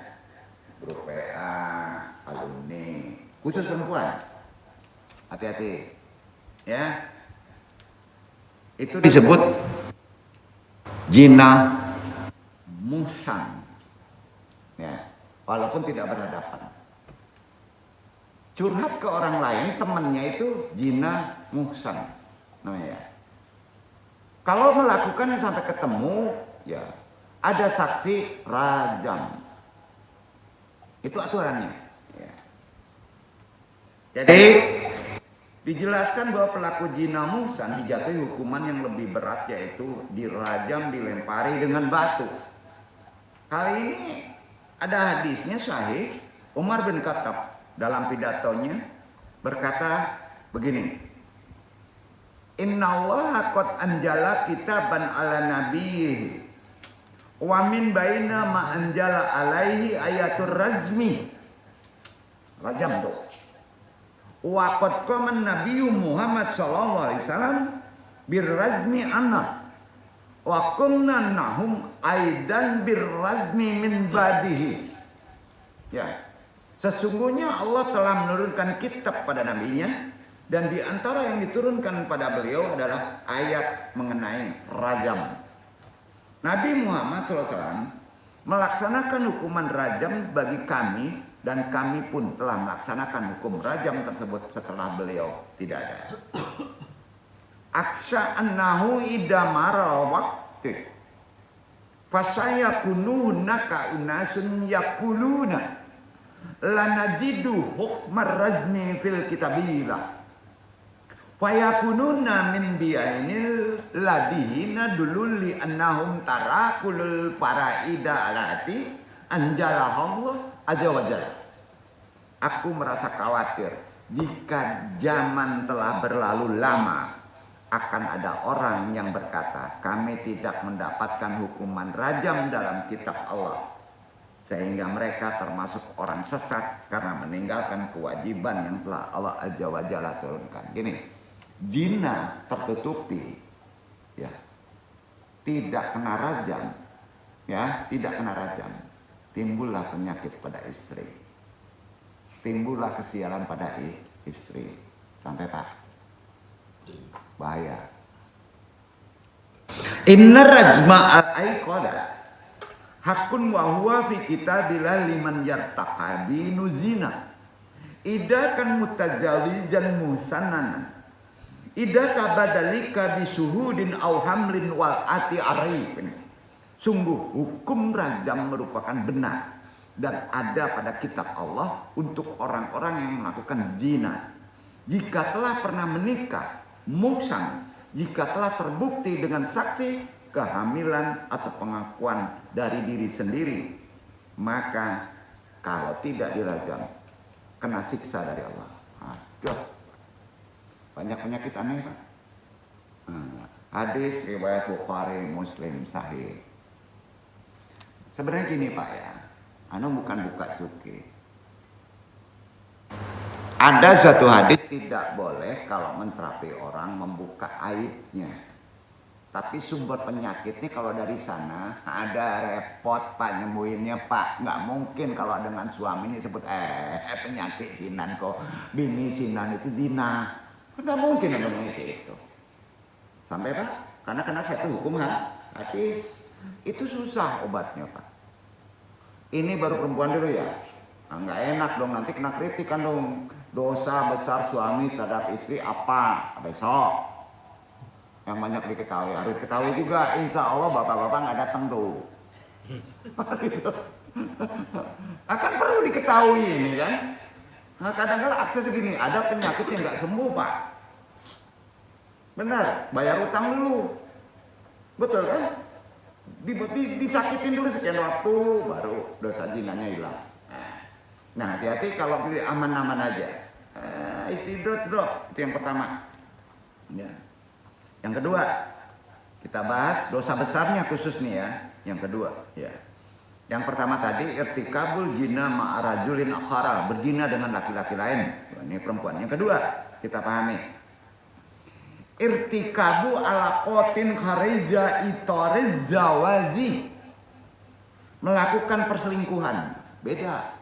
grup PA, alumni, khusus perempuan, hati-hati, ya. Itu disebut zina muhsan, ya, walaupun tidak berhadapan. Curhat ke orang lain, temannya itu zina muhsan namanya. Kalau melakukan sampai ketemu, ya ada saksi rajam. Itu aturannya. Ya. Jadi dijelaskan bahwa pelaku zina muhsan dijatuhi hukuman yang lebih berat, yaitu dirajam, dilempari dengan batu. Kali ini ada hadisnya sahih, Umar bin Khattab dalam pidatonya berkata begini, Inna Allah qad anjala kitaban ala nabiyhi wa min baina ma anjala alaihi ayatul razmi. Rajam tuh. Wa qad qama nabiyyu Muhammad sallallahu alaihi wasallam birrazmi anna wa kunna nahum aidan birrazmi min badihi. Ya. Sesungguhnya Allah telah menurunkan kitab pada nabinya Dan di antara yang diturunkan pada beliau adalah ayat mengenai rajam. Nabi Muhammad SAW melaksanakan hukuman rajam bagi kami, dan kami pun telah melaksanakan hukum rajam tersebut setelah beliau tidak ada. Aksha annahu idamara waqti fasayakununa ka unasun yakuluna lanajidu hukmar rajmi fil kitabillah fayakununa min bi'ainil ladina dululi annahum tarakulul paraida alati anjalahullah azza wa jalla. Aku merasa khawatir jika zaman telah berlalu lama akan ada orang yang berkata kami tidak mendapatkan hukuman rajam dalam kitab Allah, sehingga mereka termasuk orang sesat karena meninggalkan kewajiban yang telah Allah azza wa jalla turunkan. Gini, zina tertutupi, ya, tidak kena rajam, ya, tidak kena rajam, timbullah penyakit pada istri, timbullah kesialan pada istri, sampai pak bahaya. Inna rajma al-aiqada hakun wa huwa fi kitabillah liman yartaqabi nuzina ida kan mutajawijan musannanan ida tabadalika bisuhudin au hamlin wal ati arifin. Sungguh hukum rajam merupakan benar dan ada pada kitab Allah untuk orang-orang yang melakukan zina jika telah pernah menikah, muhsan jika telah terbukti dengan saksi kehamilan atau pengakuan dari diri sendiri, maka kalau tidak dirajam kena siksa dari Allah. Aduh, banyak penyakit aneh pak. Hadis riwayat Bukhari Muslim sahih. Sebenarnya gini pak ya, bukan buka cuki. Ada satu hadis tidak boleh kalau menterapi orang membuka aibnya. Tapi sumber penyakitnya kalau dari sana ada repot pak nyembuhinnya pak. Nggak mungkin kalau dengan suami ini sebut penyakit sinan kok. Bini sinan itu zina. Nggak mungkin ngomong itu. Sampai pak, karena kena satu hukum hadis. Itu susah obatnya pak. Ini baru perempuan dulu ya. Nggak enak dong, nanti kena kritikan dong. Dosa besar suami terhadap istri apa besok yang banyak diketahui, harus ketahui juga. Insya Allah bapak-bapak nggak datang tuh. Akan perlu diketahui ini kan. Nah, kadang-kadang akses begini, ada penyakit yang nggak sembuh pak. Benar, bayar utang dulu, betul kan? Disakitin dulu sekian waktu, baru dosa zinanya hilang. Nah, hati-hati kalau pilih aman-aman aja. Istidrot bro, itu yang pertama. Ya. Yang kedua, kita bahas dosa besarnya khusus nih ya. Yang kedua, ya. Yang pertama tadi irtikabul zina ma'arajulin akhara, berzina dengan laki-laki lain. Ini perempuan. Yang kedua, kita pahami. Irtikabu alaqatin kharija itoriz zawazi, melakukan perselingkuhan. Beda.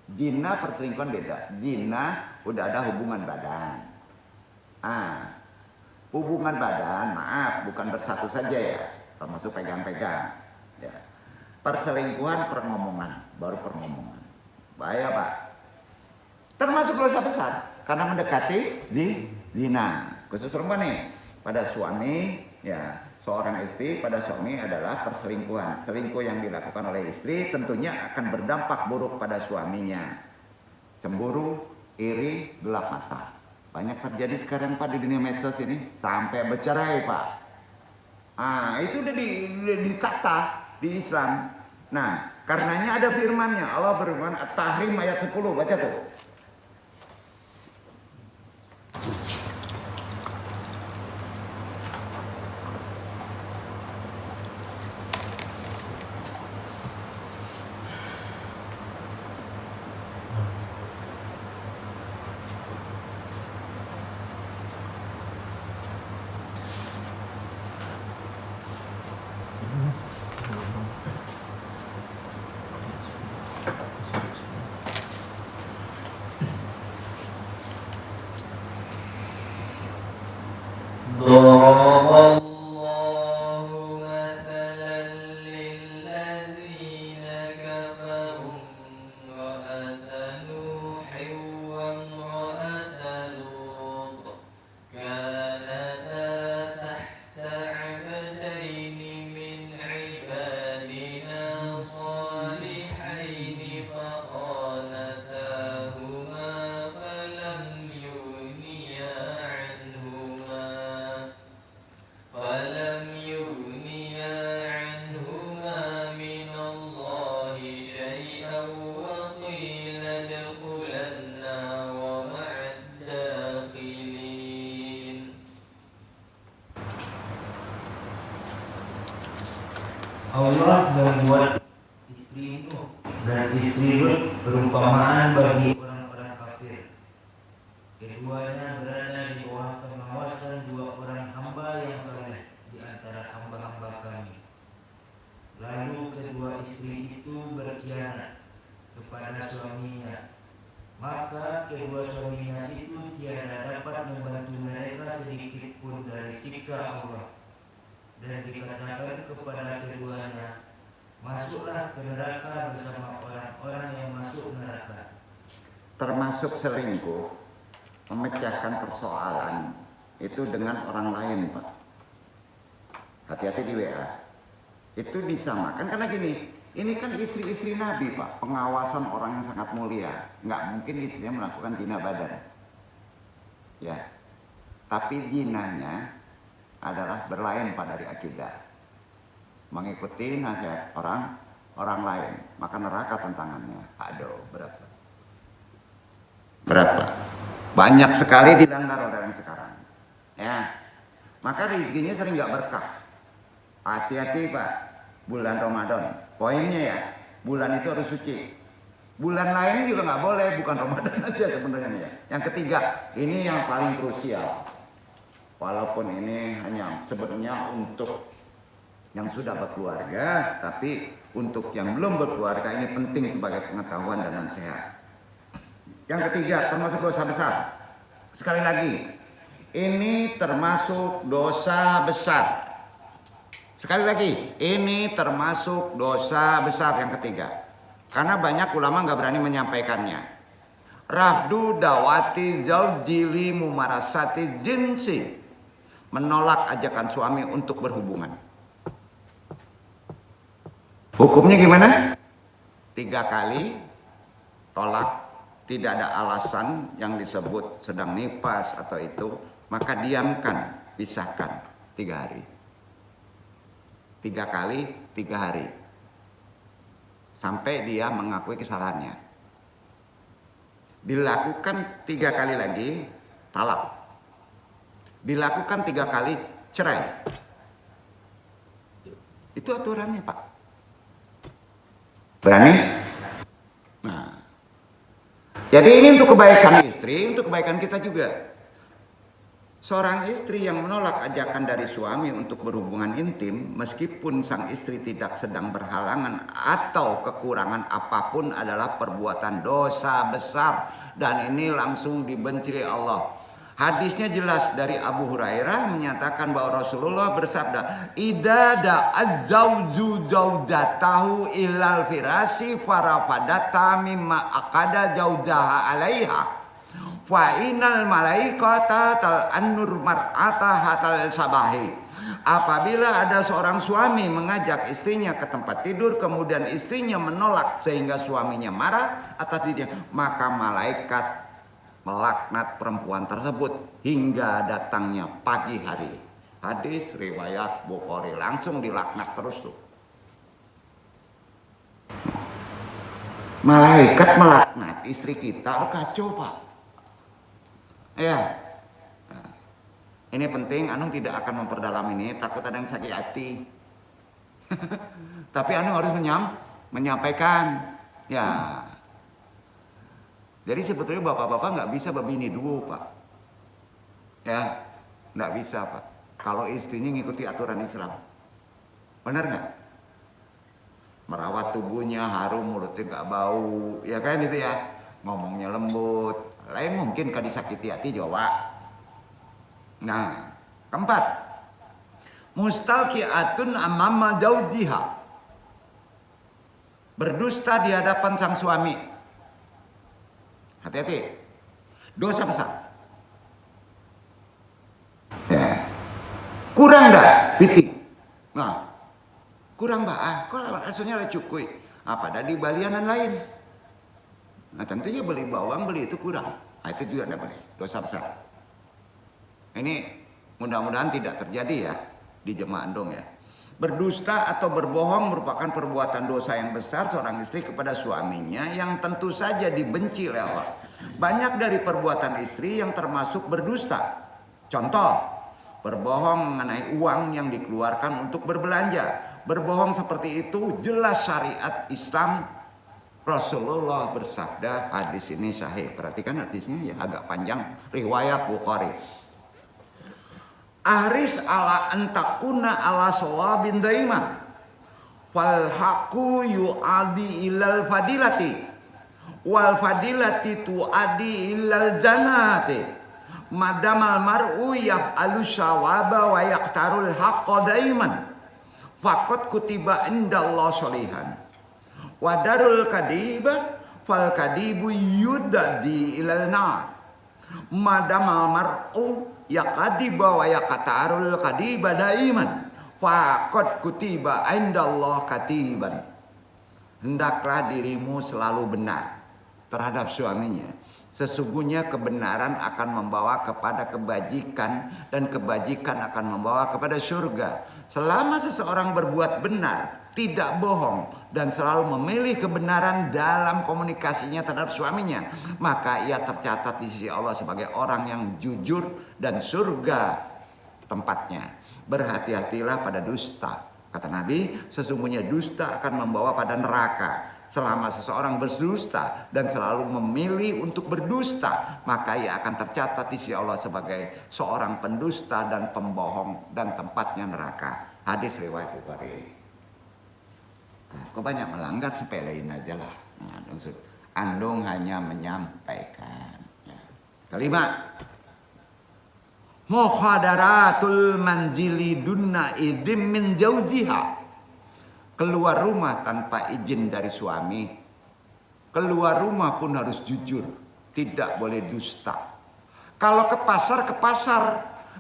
Zina perselingkuhan beda. Zina udah ada hubungan badan. Hubungan badan, maaf, bukan bersatu saja ya, termasuk pegang-pegang. Ya. Perselingkuhan perngomongan, baru perngomongan. Bahaya pak. Termasuk dosa besar karena mendekati di zina. Khusus perempuan nih, pada suami, ya seorang istri pada suami adalah perselingkuhan. Selingkuh yang dilakukan oleh istri tentunya akan berdampak buruk pada suaminya. Cemburu, iri, gelap mata. Banyak terjadi sekarang pak di dunia medsos ini, sampai bercerai pak. Itu udah ditata di Islam. Nah, karenanya ada firmannya, Allah berfirman At-Tahrim ayat 10, baca tuh. buat istrimu, dan istri Lut perumpamaan bagi orang-orang kafir. Keduanya berada di bawah pengawasan dua orang hamba yang saleh di antara hamba-hamba kami. Lalu kedua istri itu berkhianat kepada suaminya, maka kedua suaminya itu tiada dapat membantu mereka sedikit pun dari siksa Allah. Dan dikatakan kepada keduanya, masuklah ke neraka bersama orang-orang yang masuk neraka. Termasuk selingkuh, memecahkan persoalan itu dengan orang lain, Pak. Hati-hati di WA. Itu disamakan karena gini, ini kan istri-istri Nabi, Pak, pengawasan orang yang sangat mulia. Nggak mungkin istrinya melakukan zina badan. Ya. Tapi zinanya adalah berlain Pak dari akidah. Mengikuti nasihat orang lain, maka neraka tentangannya. Aduh, berat. Berat, Pak. Banyak sekali dilanggar orang sekarang. Ya. Maka rezekinya sering nggak berkah. Hati-hati, Pak. Bulan Ramadan. Poinnya ya, bulan itu harus suci. Bulan lain juga nggak boleh, bukan Ramadan aja sebenarnya. Yang ketiga, ini yang paling krusial. Walaupun ini hanya sebenarnya untuk yang sudah berkeluarga, tapi untuk yang belum berkeluarga ini penting sebagai pengetahuan dan nasihat. Yang ketiga, termasuk dosa besar. Sekali lagi, ini termasuk dosa besar. Sekali lagi, ini termasuk dosa besar yang ketiga. Karena banyak ulama nggak berani menyampaikannya. Rafdu dawati zaujili mumarasati jinsi. Menolak ajakan suami untuk berhubungan. Hukumnya gimana? 3 kali tolak, tidak ada alasan yang disebut sedang nifas atau itu, maka diamkan, pisahkan 3 hari. 3 kali 3 hari. Sampai dia mengakui kesalahannya. Dilakukan 3 kali lagi, talak. Dilakukan 3 kali, cerai. Itu aturannya, Pak. Berani? Nah. Jadi ini untuk kebaikan istri, untuk kebaikan kita juga. Seorang istri yang menolak ajakan dari suami untuk berhubungan intim, meskipun sang istri tidak sedang berhalangan atau kekurangan apapun, adalah perbuatan dosa besar. Dan ini langsung dibenci Allah. Hadisnya jelas dari Abu Hurairah menyatakan bahwa Rasulullah bersabda, "Idza da'a zauju zaujatahu ilal firasi farafadata mimma aqada zaujaha 'alaiha fa innal malaikata tal'annur mar'ata hatal sabahi." Apabila ada seorang suami mengajak istrinya ke tempat tidur, kemudian istrinya menolak sehingga suaminya marah atas dirinya, maka malaikat melaknat perempuan tersebut hingga datangnya pagi hari. Hadis riwayat Bukhari, langsung dilaknat terus tuh. Malaikat melaknat istri kita, kacau, Pak. Ya. Nah, ini penting, Anung tidak akan memperdalam ini, takut ada yang sakit hati. Tapi Anung harus menyampaikan. Ya. Jadi sebetulnya bapak-bapak nggak bisa berbini dulu, Pak. Ya, nggak bisa, Pak. Kalau istrinya ngikuti aturan Islam. Benar nggak? Merawat tubuhnya harum, mulutnya nggak bau, ya kan itu ya. Ngomongnya lembut. Lain mungkin kan disakiti hati Jawa. Nah, keempat. Mustalqiatun amama zaujiha. Berdusta di hadapan sang suami. Hati-hati, dosa besar. Ya. Kurang dah, pitik. Nah, kurang bah, kalau asuhnya ada cukui, apa ada di balianan lain. Nah tentunya beli bawang, beli itu kurang. Nah, itu juga tidak boleh, dosa besar. Ini mudah-mudahan tidak terjadi ya di jemaah Andong ya. Berdusta atau berbohong merupakan perbuatan dosa yang besar seorang istri kepada suaminya yang tentu saja dibenci oleh Allah. Banyak dari perbuatan istri yang termasuk berdusta. Contoh, berbohong mengenai uang yang dikeluarkan untuk berbelanja, berbohong seperti itu jelas syariat Islam. Rasulullah bersabda, hadis ini sahih. Perhatikan hadisnya ya, agak panjang, riwayat Bukhari. Ahris ala antakuna ala shawabin daiman fal haqu yu'adi ilal fadilati wal fadilati tu'adi ilal janati madamal mar'u yaf'alu syawaba wa yaqtarul haqqa daiman faqad kutiba indallah sholihan wa darul kadiba fal kadibu yudadi ilal nar madamal mar'u yaqadiba wa yaqtarul kadiba daiman faqad kutiba indallah katiban. Hendaklah dirimu selalu benar terhadap suaminya. Sesungguhnya kebenaran akan membawa kepada kebajikan dan kebajikan akan membawa kepada surga. Selama seseorang berbuat benar, tidak bohong dan selalu memilih kebenaran dalam komunikasinya terhadap suaminya, maka ia tercatat di sisi Allah sebagai orang yang jujur dan surga tempatnya. Berhati-hatilah pada dusta. Kata Nabi, sesungguhnya dusta akan membawa pada neraka. Selama seseorang berdusta dan selalu memilih untuk berdusta, maka ia akan tercatat di sisi Allah sebagai seorang pendusta dan pembohong dan tempatnya neraka. Hadis riwayat Bukhari. Nah, kok banyak melanggar, sepelein aja lah. Nah, Andung hanya menyampaikan. Ya. Kelima, mukhadaratul manzili dunna idzin min jauziha. Keluar rumah tanpa izin dari suami. Keluar rumah pun harus jujur, tidak boleh dusta. Kalau ke pasar,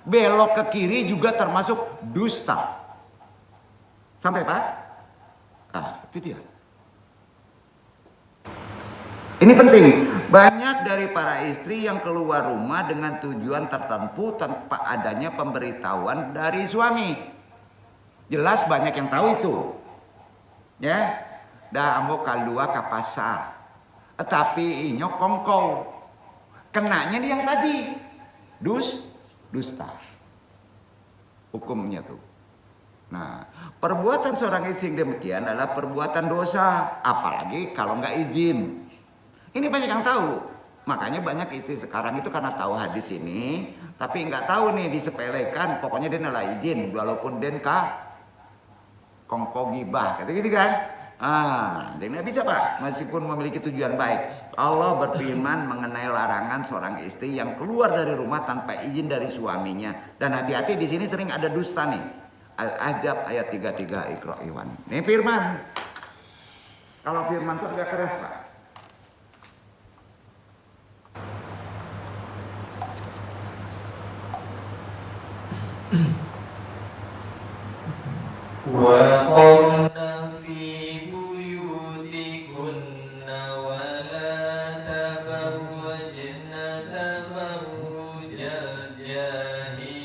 belok ke kiri juga termasuk dusta. Sampai Pak? Ah, itu dia. Ini penting. Banyak dari para istri yang keluar rumah dengan tujuan tertentu tanpa adanya pemberitahuan dari suami. Jelas banyak yang tahu itu. Ya, dah ambo kaldua ke pasar. Tapi inyo kongkow. Kenanya dia yang tadi. Dusta. Hukumnya tuh. Nah, perbuatan seorang istri yang demikian adalah perbuatan dosa, apalagi kalau nggak izin. Ini banyak yang tahu. Makanya banyak istri sekarang itu karena tahu hadis ini, tapi nggak tahu nih, disepelekan. Pokoknya dia nalah izin, walaupun dia kongko gibah, kata gitu kan? Jadi nggak bisa Pak, meskipun memiliki tujuan baik. Allah berfirman mengenai larangan seorang istri yang keluar dari rumah tanpa izin dari suaminya. Dan hati-hati, di sini sering ada dusta nih. Al-Ahzab ayat 33 Iqra Iwan. Ini firman. Kalau firman itu agak keras Pak. وقرن في بيوتكن ولا تبرجن تبرج الجاهلية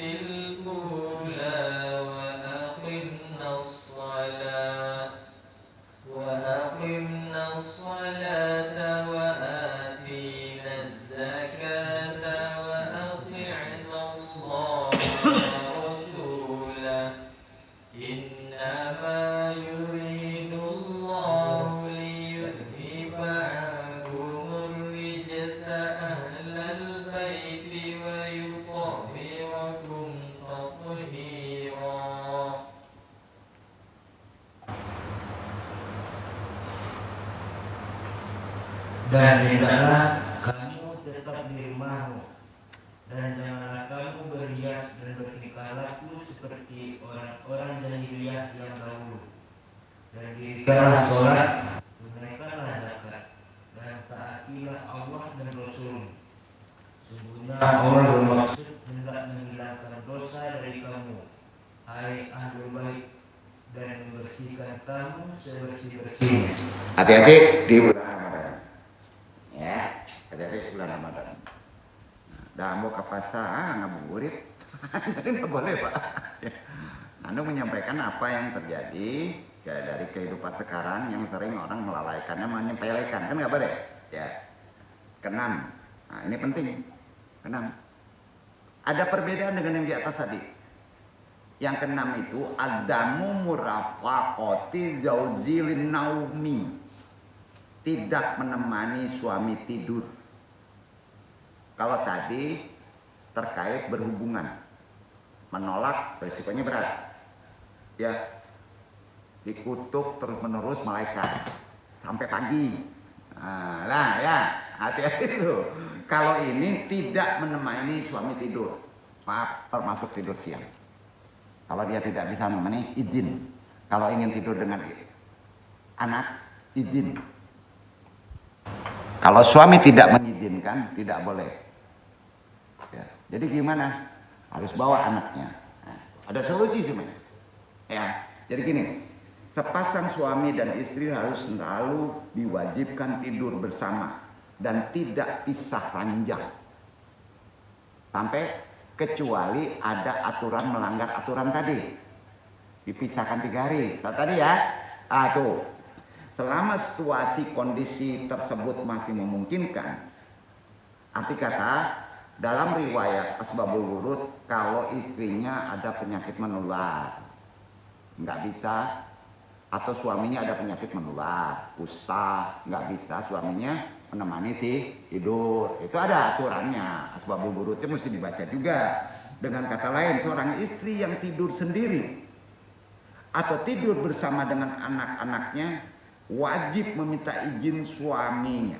الأولى وأقمنا الصلاة وآتينا الزكاة وأطعنا الله ورسوله إنما يريد الله ليذهب عنكم الرجس أهل البيت ويطهركم تطهيرا. Dan hendaklah kamu tetap di rumahmu, dan janganlah kamu berhias dan bertingkah laku seperti orang-orang jahiliyah yang dahulu. Dan dirikanlah sholat, tunaikanlah zakat, dan taatilah Allah dan Rasul. Sesungguhnya Allah bermaksud hendak menghilangkan dosa dari kamu, hai ahlul bait, dan membersihkan kamu sebersih-bersihnya. Hati-hati di bulan Ramadan. Ya, hati-hati bulan Ramadan. Dah mau ke pasar, ngabuburit. Jadi nggak boleh Pak. Anda menyampaikan apa yang terjadi ya, dari kehidupan sekarang yang sering orang melalaikannya, menyepelekan, kan nggak boleh. Ya. Keenam, nah ini penting. Keenam, ada perbedaan dengan yang di atas tadi. Yang keenam itu adamu murafaqati zaujilin naumi. Tidak menemani suami tidur. Kalau tadi terkait berhubungan, menolak risikonya berat. Ya, dikutuk terus menerus malaikat sampai pagi. Lah ya, hati-hati itu. Kalau ini tidak menemani suami tidur, maaf, termasuk tidur siang. Kalau dia tidak bisa menemani, izin. Kalau ingin tidur dengan anak, izin. Kalau suami tidak mengizinkan, tidak boleh. Ya. Jadi gimana? Harus bawa anaknya. Nah, ada solusi sebenarnya. Ya, jadi gini. Sepasang suami dan istri harus selalu diwajibkan tidur bersama dan tidak pisah ranjang. Sampai kecuali ada aturan melanggar aturan tadi. Dipisahkan 3 hari. Tadi ya. Tuh. Selama situasi kondisi tersebut masih memungkinkan. Arti kata dalam riwayat asbabul wurud kalau istrinya ada penyakit menular. Nggak bisa. Atau suaminya ada penyakit menular, kusta, nggak bisa suaminya menemani tidur. Itu ada aturannya. Asbabul wurudnya mesti dibaca juga. Dengan kata lain, seorang istri yang tidur sendiri atau tidur bersama dengan anak-anaknya wajib meminta izin suaminya.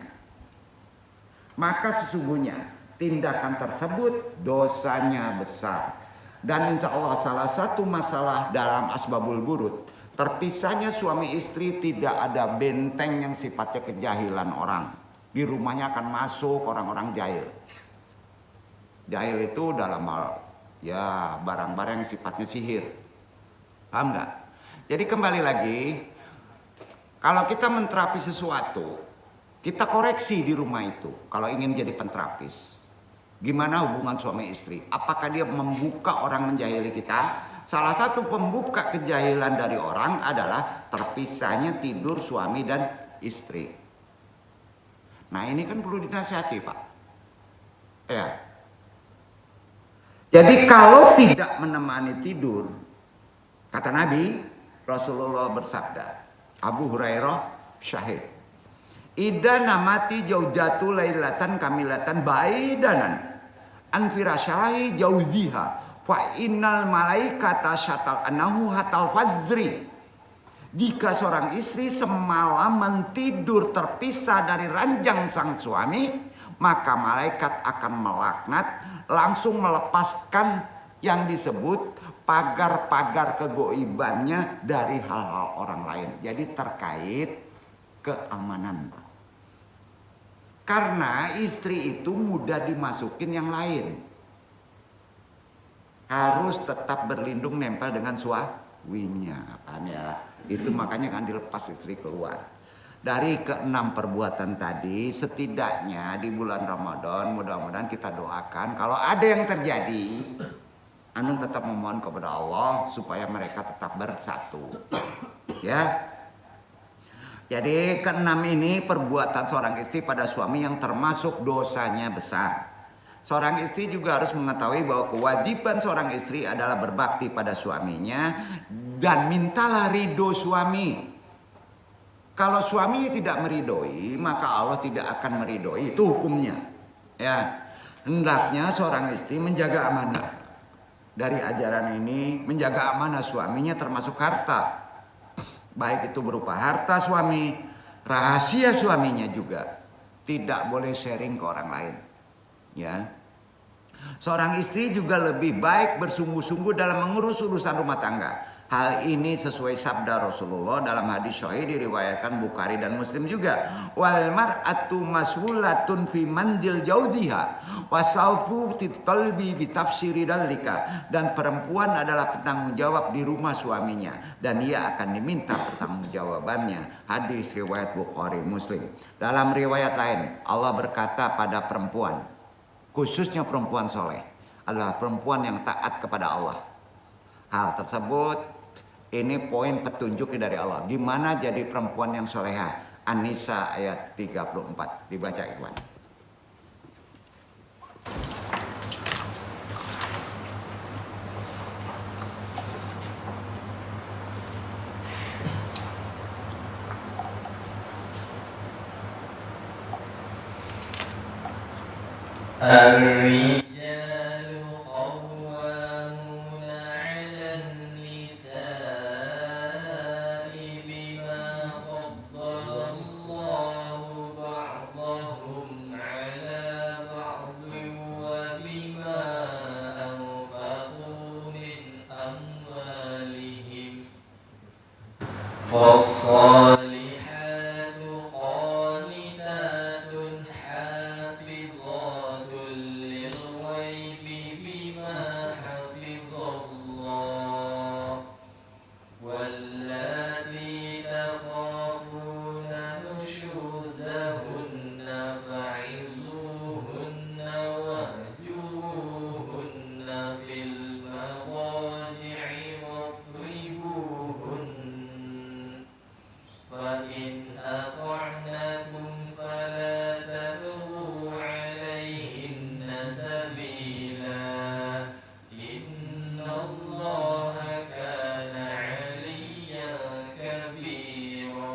Maka sesungguhnya tindakan tersebut dosanya besar. Dan insya Allah salah satu masalah dalam asbabul wurud, terpisahnya suami istri tidak ada benteng yang sifatnya kejahilan orang. Di rumahnya akan masuk orang-orang jahil. Jahil itu dalam hal ya barang-barang yang sifatnya sihir. Paham nggak? Jadi kembali lagi, kalau kita menterapi sesuatu, kita koreksi di rumah itu. Kalau ingin jadi penterapis, gimana hubungan suami istri? Apakah dia membuka orang menjahili kita? Salah satu pembuka kejahilan dari orang adalah terpisahnya tidur suami dan istri. Nah ini kan perlu dinasihati Pak. Ya. Jadi kalau tidak menemani tidur, kata Nabi, Rasulullah bersabda, Abu Hurairah syahid. Ida namati jaujatu lailatan kamilatan baidanan anfirasyahi jauziha. Fa innal malaikata syatal anahu hatal fajri. Jika seorang istri semalaman tidur terpisah dari ranjang sang suami, maka malaikat akan melaknat, langsung melepaskan yang disebut pagar-pagar kegoibannya dari hal-hal orang lain. Jadi terkait keamanan. Karena istri itu mudah dimasukin yang lain. Harus tetap berlindung nempel dengan suaminya, paham ya? Itu makanya kan dilepas istri keluar. Dari ke-6 perbuatan tadi, setidaknya di bulan Ramadan mudah-mudahan kita doakan kalau ada yang terjadi, Anung tetap memohon kepada Allah supaya mereka tetap bersatu. Ya. Jadi ke-6 ini perbuatan seorang istri pada suami yang termasuk dosanya besar. Seorang istri juga harus mengetahui bahwa kewajiban seorang istri adalah berbakti pada suaminya dan mintalah ridho suami. Kalau suami tidak meridhoi, maka Allah tidak akan meridhoi. Itu hukumnya. Ya, hendaknya seorang istri menjaga amanah. Dari ajaran ini, menjaga amanah suaminya termasuk harta. Baik itu berupa harta suami, rahasia suaminya juga. Tidak boleh sharing ke orang lain. Ya, seorang istri juga lebih baik bersungguh-sungguh dalam mengurus urusan rumah tangga. Hal ini sesuai sabda Rasulullah dalam hadis sahih diriwayatkan Bukhari dan Muslim juga. Wal mar'atu mas'ulatun fi manzil jauziha wa sawfu titalbi bi tafsiri dalika. Dan perempuan adalah penanggung jawab di rumah suaminya dan ia akan diminta pertanggungjawabannya. Hadis riwayat Bukhari Muslim. Dalam riwayat lain Allah berkata pada perempuan, khususnya perempuan soleh, adalah perempuan yang taat kepada Allah. Hal tersebut ini poin petunjuknya dari Allah. Gimana jadi perempuan yang soleha? An-Nisa ayat 34. Dibaca ikhwan. الرجال قوامون على النساء بما فضل الله بعضهم على بعض وبما أنفقوا من أموالهم فالصالحات قانتات حافظات للغيب بما حفظ الله واللاتي تخافون نشوزهن فعظوهن واهجروهن في المضاجع واضربوهن فإن أطعنكم فلا تبغوا عليهن سبيلا إن الله كان عليا كبيرا.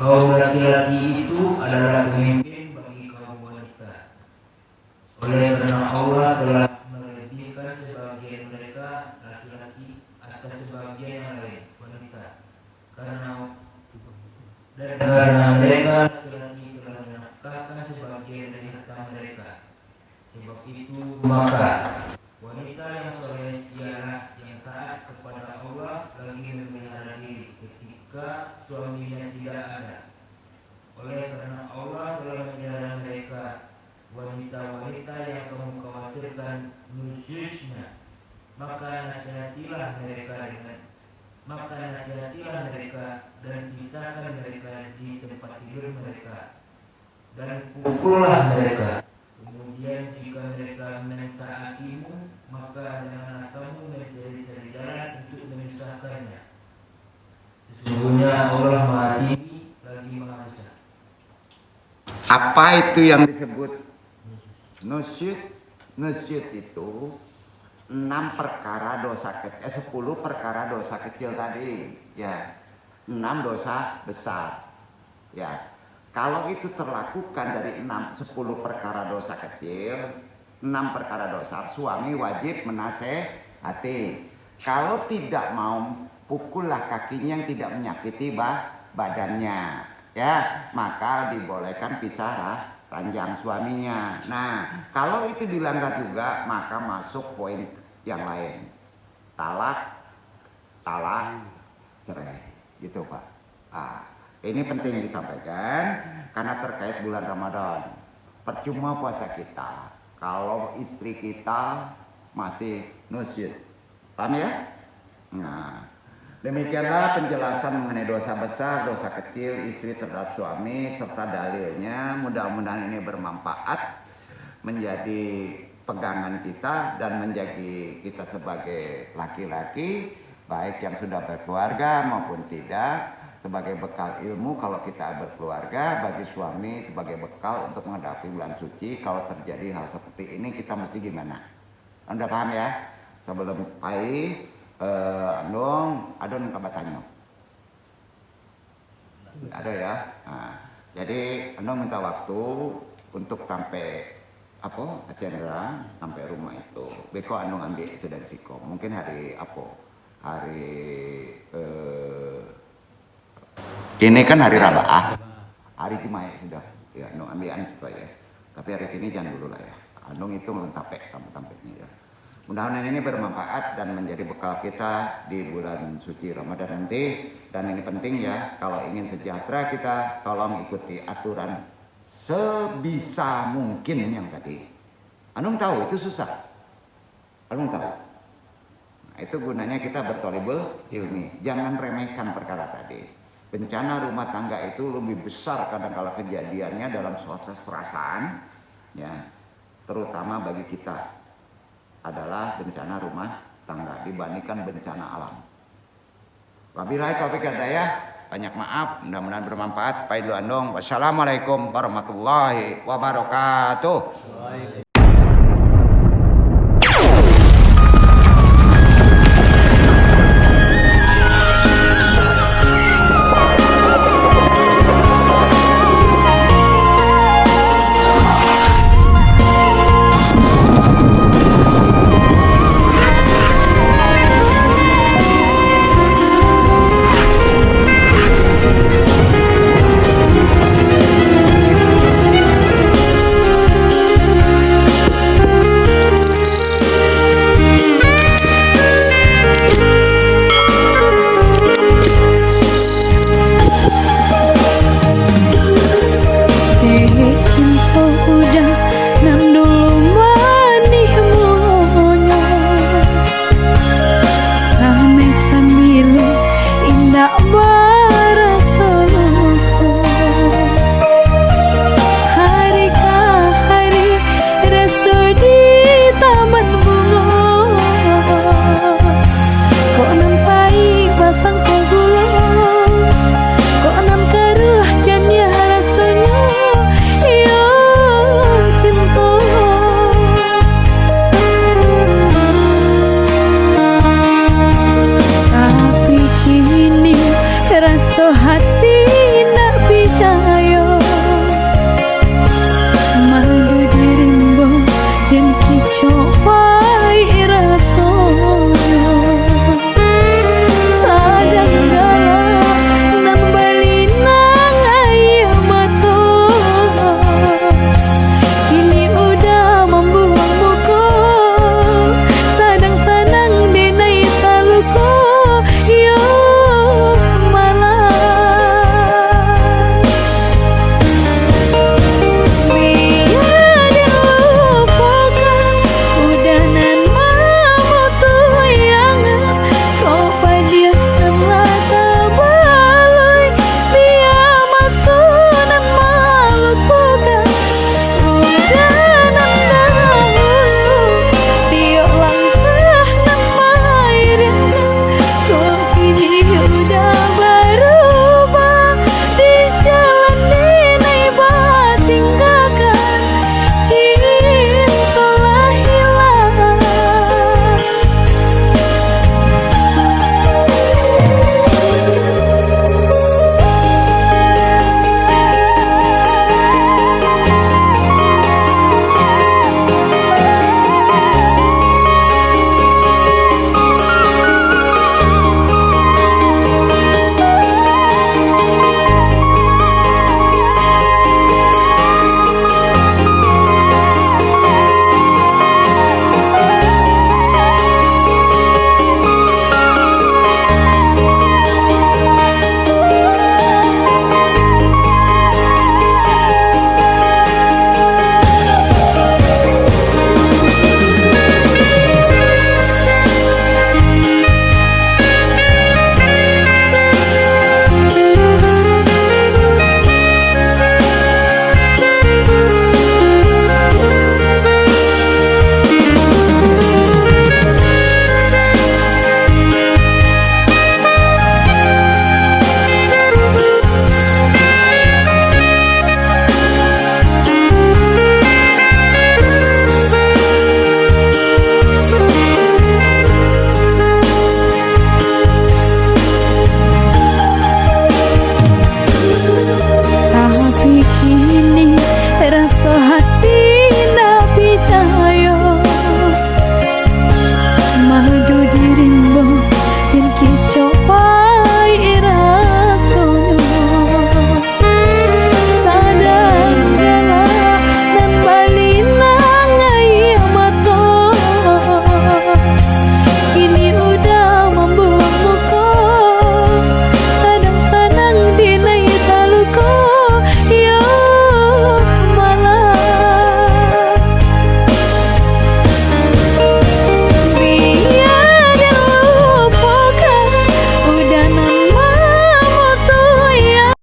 Kaum laki-laki itu adalah pemimpin bagi kaum wanita. Oleh karena Allah telah melebihkan sebagian mereka laki-laki atas sebagian yang lain wanita. Karena mereka laki-laki telah menafkahkan sebagian dari harta mereka. Sebab itu maka wanita yang soleh ialah yang taat kepada Allah lagi memelihara diri ketika suaminya tidak ada. Oleh karena Allah telah memelihara mereka wanita-wanita yang kamu khawatirkan nusyuznya, maka nasihatilah mereka dan pisahkan mereka di tempat tidur mereka dan pukullah mereka. Kemudian jika mereka mentaatimu, maka janganlah kamu mencari-cari jalan untuk memisahkannya. Sesungguhnya Allah Maha Tinggi lagi Maha Besar. Apa itu yang disebut nusyud? Nusyud itu 10 perkara dosa kecil tadi, ya. 6 dosa besar. Ya. Kalau itu terlakukan dari 10 perkara dosa kecil, 6 perkara dosa, suami wajib menasehati. Kalau tidak mau, pukullah kakinya yang tidak menyakiti badannya. Ya, maka dibolehkan pisah ranjang suaminya. Nah, kalau itu dilanggar juga, maka masuk poin yang lain. Talak, cerai. Gitu, Pak. Ini penting disampaikan karena terkait bulan Ramadan. Percuma puasa kita kalau istri kita masih nusyud. Paham ya? Nah, demikianlah penjelasan mengenai dosa besar, dosa kecil istri terhadap suami serta dalilnya. Mudah-mudahan ini bermanfaat menjadi pegangan kita dan menjadi kita sebagai laki-laki, baik yang sudah berkeluarga maupun tidak, sebagai bekal ilmu kalau kita berkeluarga, bagi suami sebagai bekal untuk menghadapi bulan suci. Kalau terjadi hal seperti ini kita mesti gimana? Anda paham ya? Sebelum pai adon kabatanyo. Ada ya. Nah, jadi Andong minta waktu untuk sampai Cendera sampai rumah itu. Beko Andong ambil sedang siko. Mungkin hari ini kan hari Rabaah, hari Jumat sudah, ya, Andong ambilan supaya. Tapi hari ini jangan dulu lah ya. Andong itu tampeknya ya. Mudah-mudahan ini bermanfaat dan menjadi bekal kita di bulan suci Ramadan nanti. Dan ini penting ya, kalau ingin sejahtera kita tolong ikuti aturan sebisa mungkin yang tadi. Andong tahu itu susah. Andong tahu. Nah, itu gunanya kita bertolibul ilmi. Jangan remehkan perkara tadi. Bencana rumah tangga itu lebih besar kadang-kala kejadiannya dalam suatu perasaan, ya, terutama bagi kita adalah bencana rumah tangga dibandingkan bencana alam. Wabillahi taufiq wal hidayah. Banyak maaf, mudah-mudahan bermanfaat. Pailu Andong. Wassalamualaikum warahmatullahi wabarakatuh.